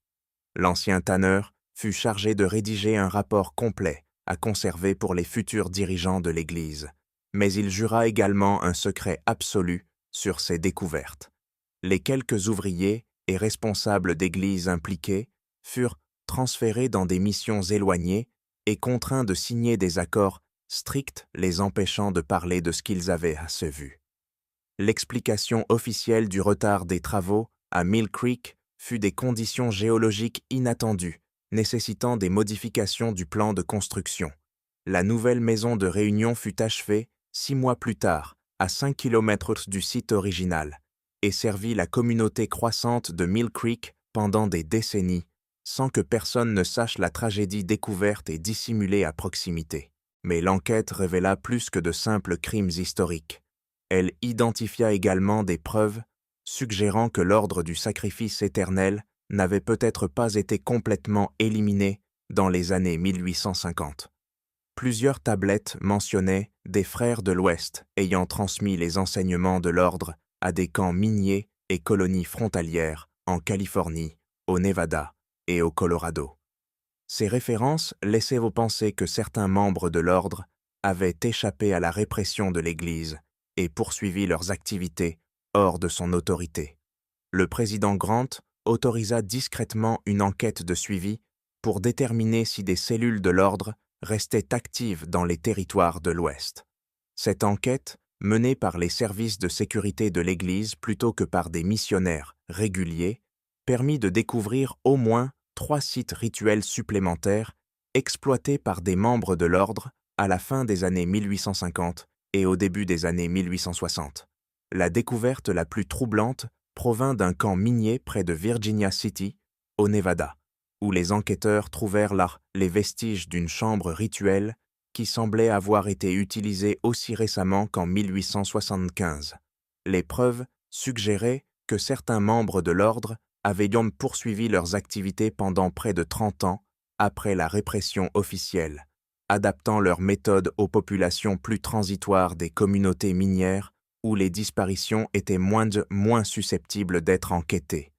L'ancien Tanner fut chargé de rédiger un rapport complet à conserver pour les futurs dirigeants de l'Église, mais il jura également un secret absolu sur ses découvertes. Les quelques ouvriers et responsables d'Églises impliqués furent transférés dans des missions éloignées et contraints de signer des accords stricts les empêchant de parler de ce qu'ils avaient à ce vu. L'explication officielle du retard des travaux à Mill Creek fut des conditions géologiques inattendues, nécessitant des modifications du plan de construction. La nouvelle maison de réunion fut achevée 6 mois plus tard, à 5 km du site original, et servit la communauté croissante de Mill Creek pendant des décennies, sans que personne ne sache la tragédie découverte et dissimulée à proximité. Mais l'enquête révéla plus que de simples crimes historiques. Elle identifia également des preuves suggérant que l'ordre du sacrifice éternel n'avait peut-être pas été complètement éliminé dans les années 1850. Plusieurs tablettes mentionnaient des frères de l'Ouest ayant transmis les enseignements de l'ordre à des camps miniers et colonies frontalières en Californie, au Nevada et au Colorado. Ces références laissaient penser que certains membres de l'ordre avaient échappé à la répression de l'Église et poursuivi leurs activités hors de son autorité. Le président Grant autorisa discrètement une enquête de suivi pour déterminer si des cellules de l'ordre restaient actives dans les territoires de l'Ouest. Cette enquête, menée par les services de sécurité de l'Église plutôt que par des missionnaires réguliers, permit de découvrir au moins 3 sites rituels supplémentaires exploités par des membres de l'ordre à la fin des années 1850 et au début des années 1860. La découverte la plus troublante provint d'un camp minier près de Virginia City, au Nevada, où les enquêteurs trouvèrent là les vestiges d'une chambre rituelle qui semblait avoir été utilisée aussi récemment qu'en 1875. Les preuves suggéraient que certains membres de l'ordre avaient donc poursuivi leurs activités pendant près de 30 ans après la répression officielle, adaptant leurs méthodes aux populations plus transitoires des communautés minières où les disparitions étaient moins susceptibles d'être enquêtées.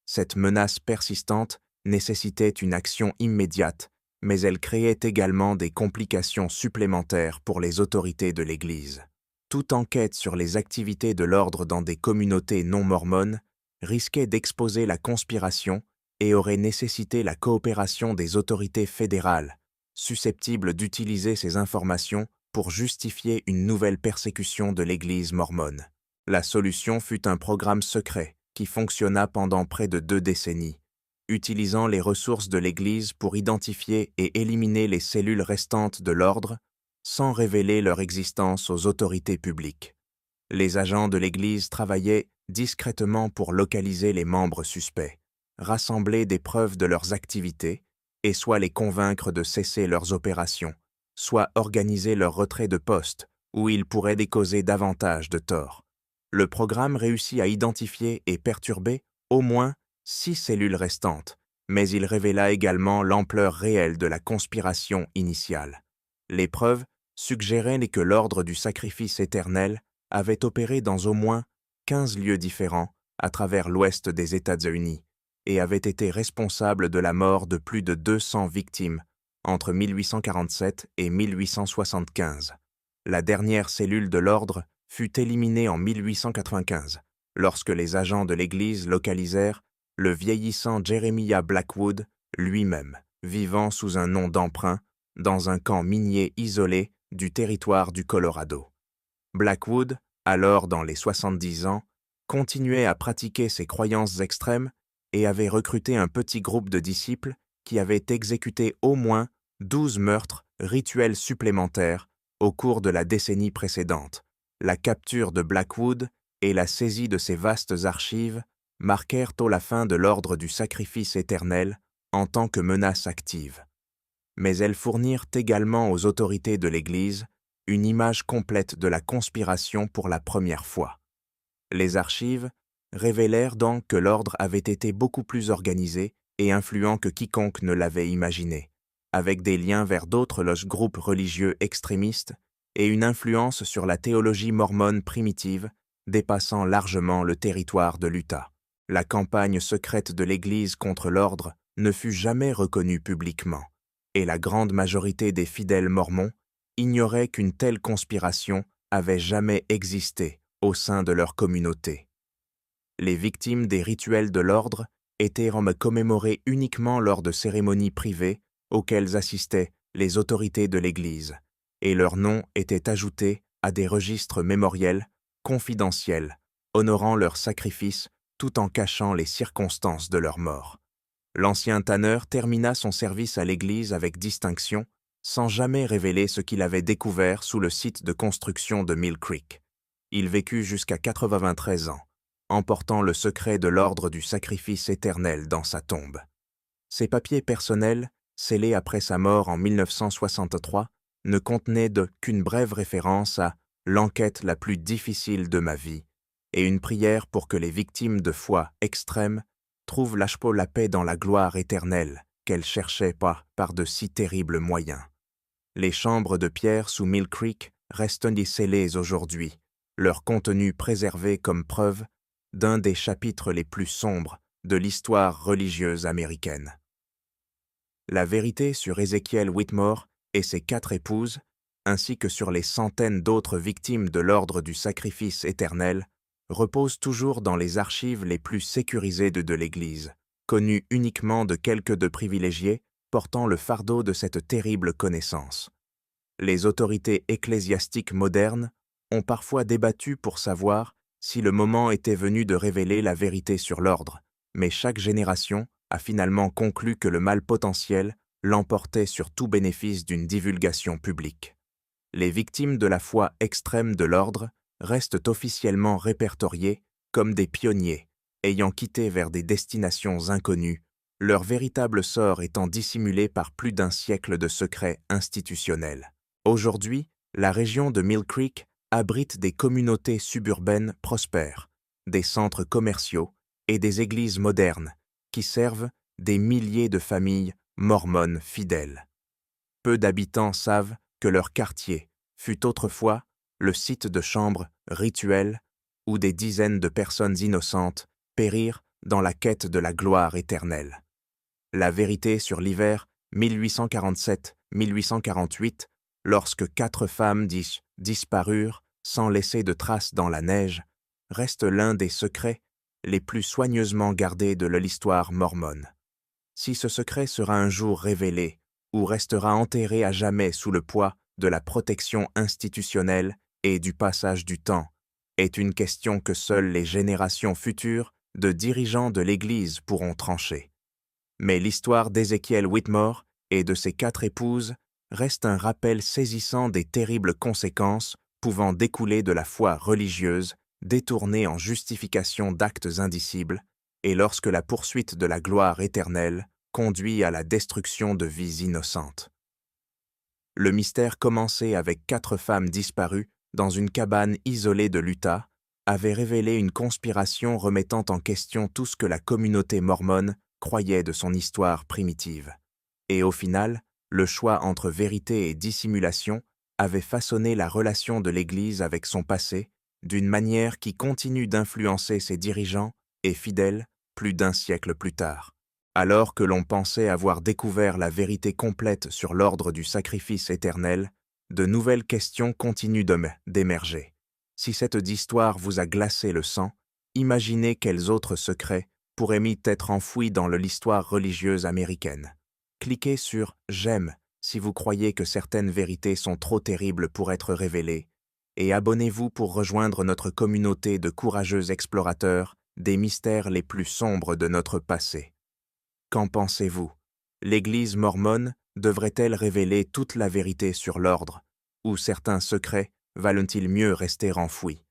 Cette menace persistante nécessitait une action immédiate, mais elle créait également des complications supplémentaires pour les autorités de l'Église. Toute enquête sur les activités de l'ordre dans des communautés non mormones risquait d'exposer la conspiration et aurait nécessité la coopération des autorités fédérales, susceptibles d'utiliser ces informations pour justifier une nouvelle persécution de l'Église mormone. La solution fut un programme secret qui fonctionna pendant près de 2 décennies, utilisant les ressources de l'Église pour identifier et éliminer les cellules restantes de l'ordre sans révéler leur existence aux autorités publiques. Les agents de l'Église travaillaient discrètement pour localiser les membres suspects, rassembler des preuves de leurs activités et soit les convaincre de cesser leurs opérations, soit organiser leur retrait de poste où ils pourraient causer davantage de tort. Le programme réussit à identifier et perturber au moins 6 cellules restantes, mais il révéla également l'ampleur réelle de la conspiration initiale. Les preuves suggéraient que l'ordre du sacrifice éternel avait opéré dans au moins 15 lieux différents à travers l'ouest des États-Unis et avait été responsable de la mort de plus de 200 victimes entre 1847 et 1875. La dernière cellule de l'ordre fut éliminée en 1895, lorsque les agents de l'Église localisèrent le vieillissant Jeremiah Blackwood lui-même, vivant sous un nom d'emprunt dans un camp minier isolé du territoire du Colorado. Blackwood, alors dans les 70 ans, continuait à pratiquer ses croyances extrêmes et avait recruté un petit groupe de disciples qui avaient exécuté au moins 12 meurtres rituels supplémentaires au cours de la décennie précédente. La capture de Blackwood et la saisie de ses vastes archives marquèrent tôt la fin de l'ordre du sacrifice éternel en tant que menace active. Mais elles fournirent également aux autorités de l'Église une image complète de la conspiration pour la première fois. Les archives révélèrent donc que l'ordre avait été beaucoup plus organisé et influent que quiconque ne l'avait imaginé, avec des liens vers d'autres groupes religieux extrémistes et une influence sur la théologie mormone primitive dépassant largement le territoire de l'Utah. La campagne secrète de l'Église contre l'ordre ne fut jamais reconnue publiquement, et la grande majorité des fidèles mormons ignoraient qu'une telle conspiration avait jamais existé au sein de leur communauté. Les victimes des rituels de l'ordre étaient commémorées uniquement lors de cérémonies privées auxquelles assistaient les autorités de l'Église, et leurs noms étaient ajoutés à des registres mémoriels confidentiels, honorant leurs sacrifices tout en cachant les circonstances de leur mort. L'ancien tanneur termina son service à l'Église avec distinction, sans jamais révéler ce qu'il avait découvert sous le site de construction de Mill Creek. Il vécut jusqu'à 93 ans, emportant le secret de l'ordre du sacrifice éternel dans sa tombe. Ses papiers personnels, scellés après sa mort en 1963, ne contenaient qu'une brève référence à « l'enquête la plus difficile de ma vie » et une prière pour que les victimes de foi extrême trouvent la paix dans la gloire éternelle qu'elles cherchaient pas par de si terribles moyens. Les chambres de pierre sous Mill Creek restent scellées aujourd'hui, leur contenu préservé comme preuve d'un des chapitres les plus sombres de l'histoire religieuse américaine. La vérité sur Ezekiel Whitmore et ses 4 épouses, ainsi que sur les centaines d'autres victimes de l'ordre du sacrifice éternel, repose toujours dans les archives les plus sécurisées de l'Église, connues uniquement de quelques de privilégiés portant le fardeau de cette terrible connaissance. Les autorités ecclésiastiques modernes ont parfois débattu pour savoir si le moment était venu de révéler la vérité sur l'ordre, mais chaque génération a finalement conclu que le mal potentiel l'emportait sur tout bénéfice d'une divulgation publique. Les victimes de la foi extrême de l'ordre restent officiellement répertoriées comme des pionniers, ayant quitté vers des destinations inconnues, leur véritable sort étant dissimulé par plus d'un siècle de secrets institutionnels. Aujourd'hui, la région de Mill Creek abrite des communautés suburbaines prospères, des centres commerciaux et des églises modernes qui servent des milliers de familles mormones fidèles. Peu d'habitants savent que leur quartier fut autrefois le site de chambres rituelles où des dizaines de personnes innocentes périrent dans la quête de la gloire éternelle. La vérité sur l'hiver 1847-1848, lorsque 4 femmes disparurent sans laisser de traces dans la neige, reste l'un des secrets les plus soigneusement gardés de l'histoire mormone. Si ce secret sera un jour révélé ou restera enterré à jamais sous le poids de la protection institutionnelle et du passage du temps, est une question que seules les générations futures de dirigeants de l'Église pourront trancher. Mais l'histoire d'Ézéchiel Whitmore et de ses 4 épouses reste un rappel saisissant des terribles conséquences pouvant découler de la foi religieuse détournée en justification d'actes indicibles et lorsque la poursuite de la gloire éternelle conduit à la destruction de vies innocentes. Le mystère commencé avec 4 femmes disparues dans une cabane isolée de l'Utah avait révélé une conspiration remettant en question tout ce que la communauté mormone croyait de son histoire primitive. Et au final, le choix entre vérité et dissimulation avait façonné la relation de l'Église avec son passé d'une manière qui continue d'influencer ses dirigeants et fidèles plus d'1 siècle plus tard. Alors que l'on pensait avoir découvert la vérité complète sur l'ordre du sacrifice éternel, de nouvelles questions continuent d'émerger. Si cette histoire vous a glacé le sang, imaginez quels autres secrets pourraient être enfouis dans l'histoire religieuse américaine. Cliquez sur « J'aime » si vous croyez que certaines vérités sont trop terribles pour être révélées, et abonnez-vous pour rejoindre notre communauté de courageux explorateurs des mystères les plus sombres de notre passé. Qu'en pensez-vous? L'Église mormone devrait-elle révéler toute la vérité sur l'ordre, ou certains secrets valent-ils mieux rester enfouis?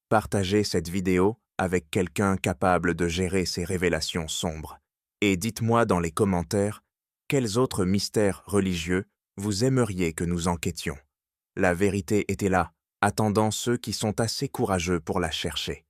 Partagez cette vidéo avec quelqu'un capable de gérer ces révélations sombres, et dites-moi dans les commentaires quels autres mystères religieux vous aimeriez que nous enquêtions. La vérité était là, attendant ceux qui sont assez courageux pour la chercher.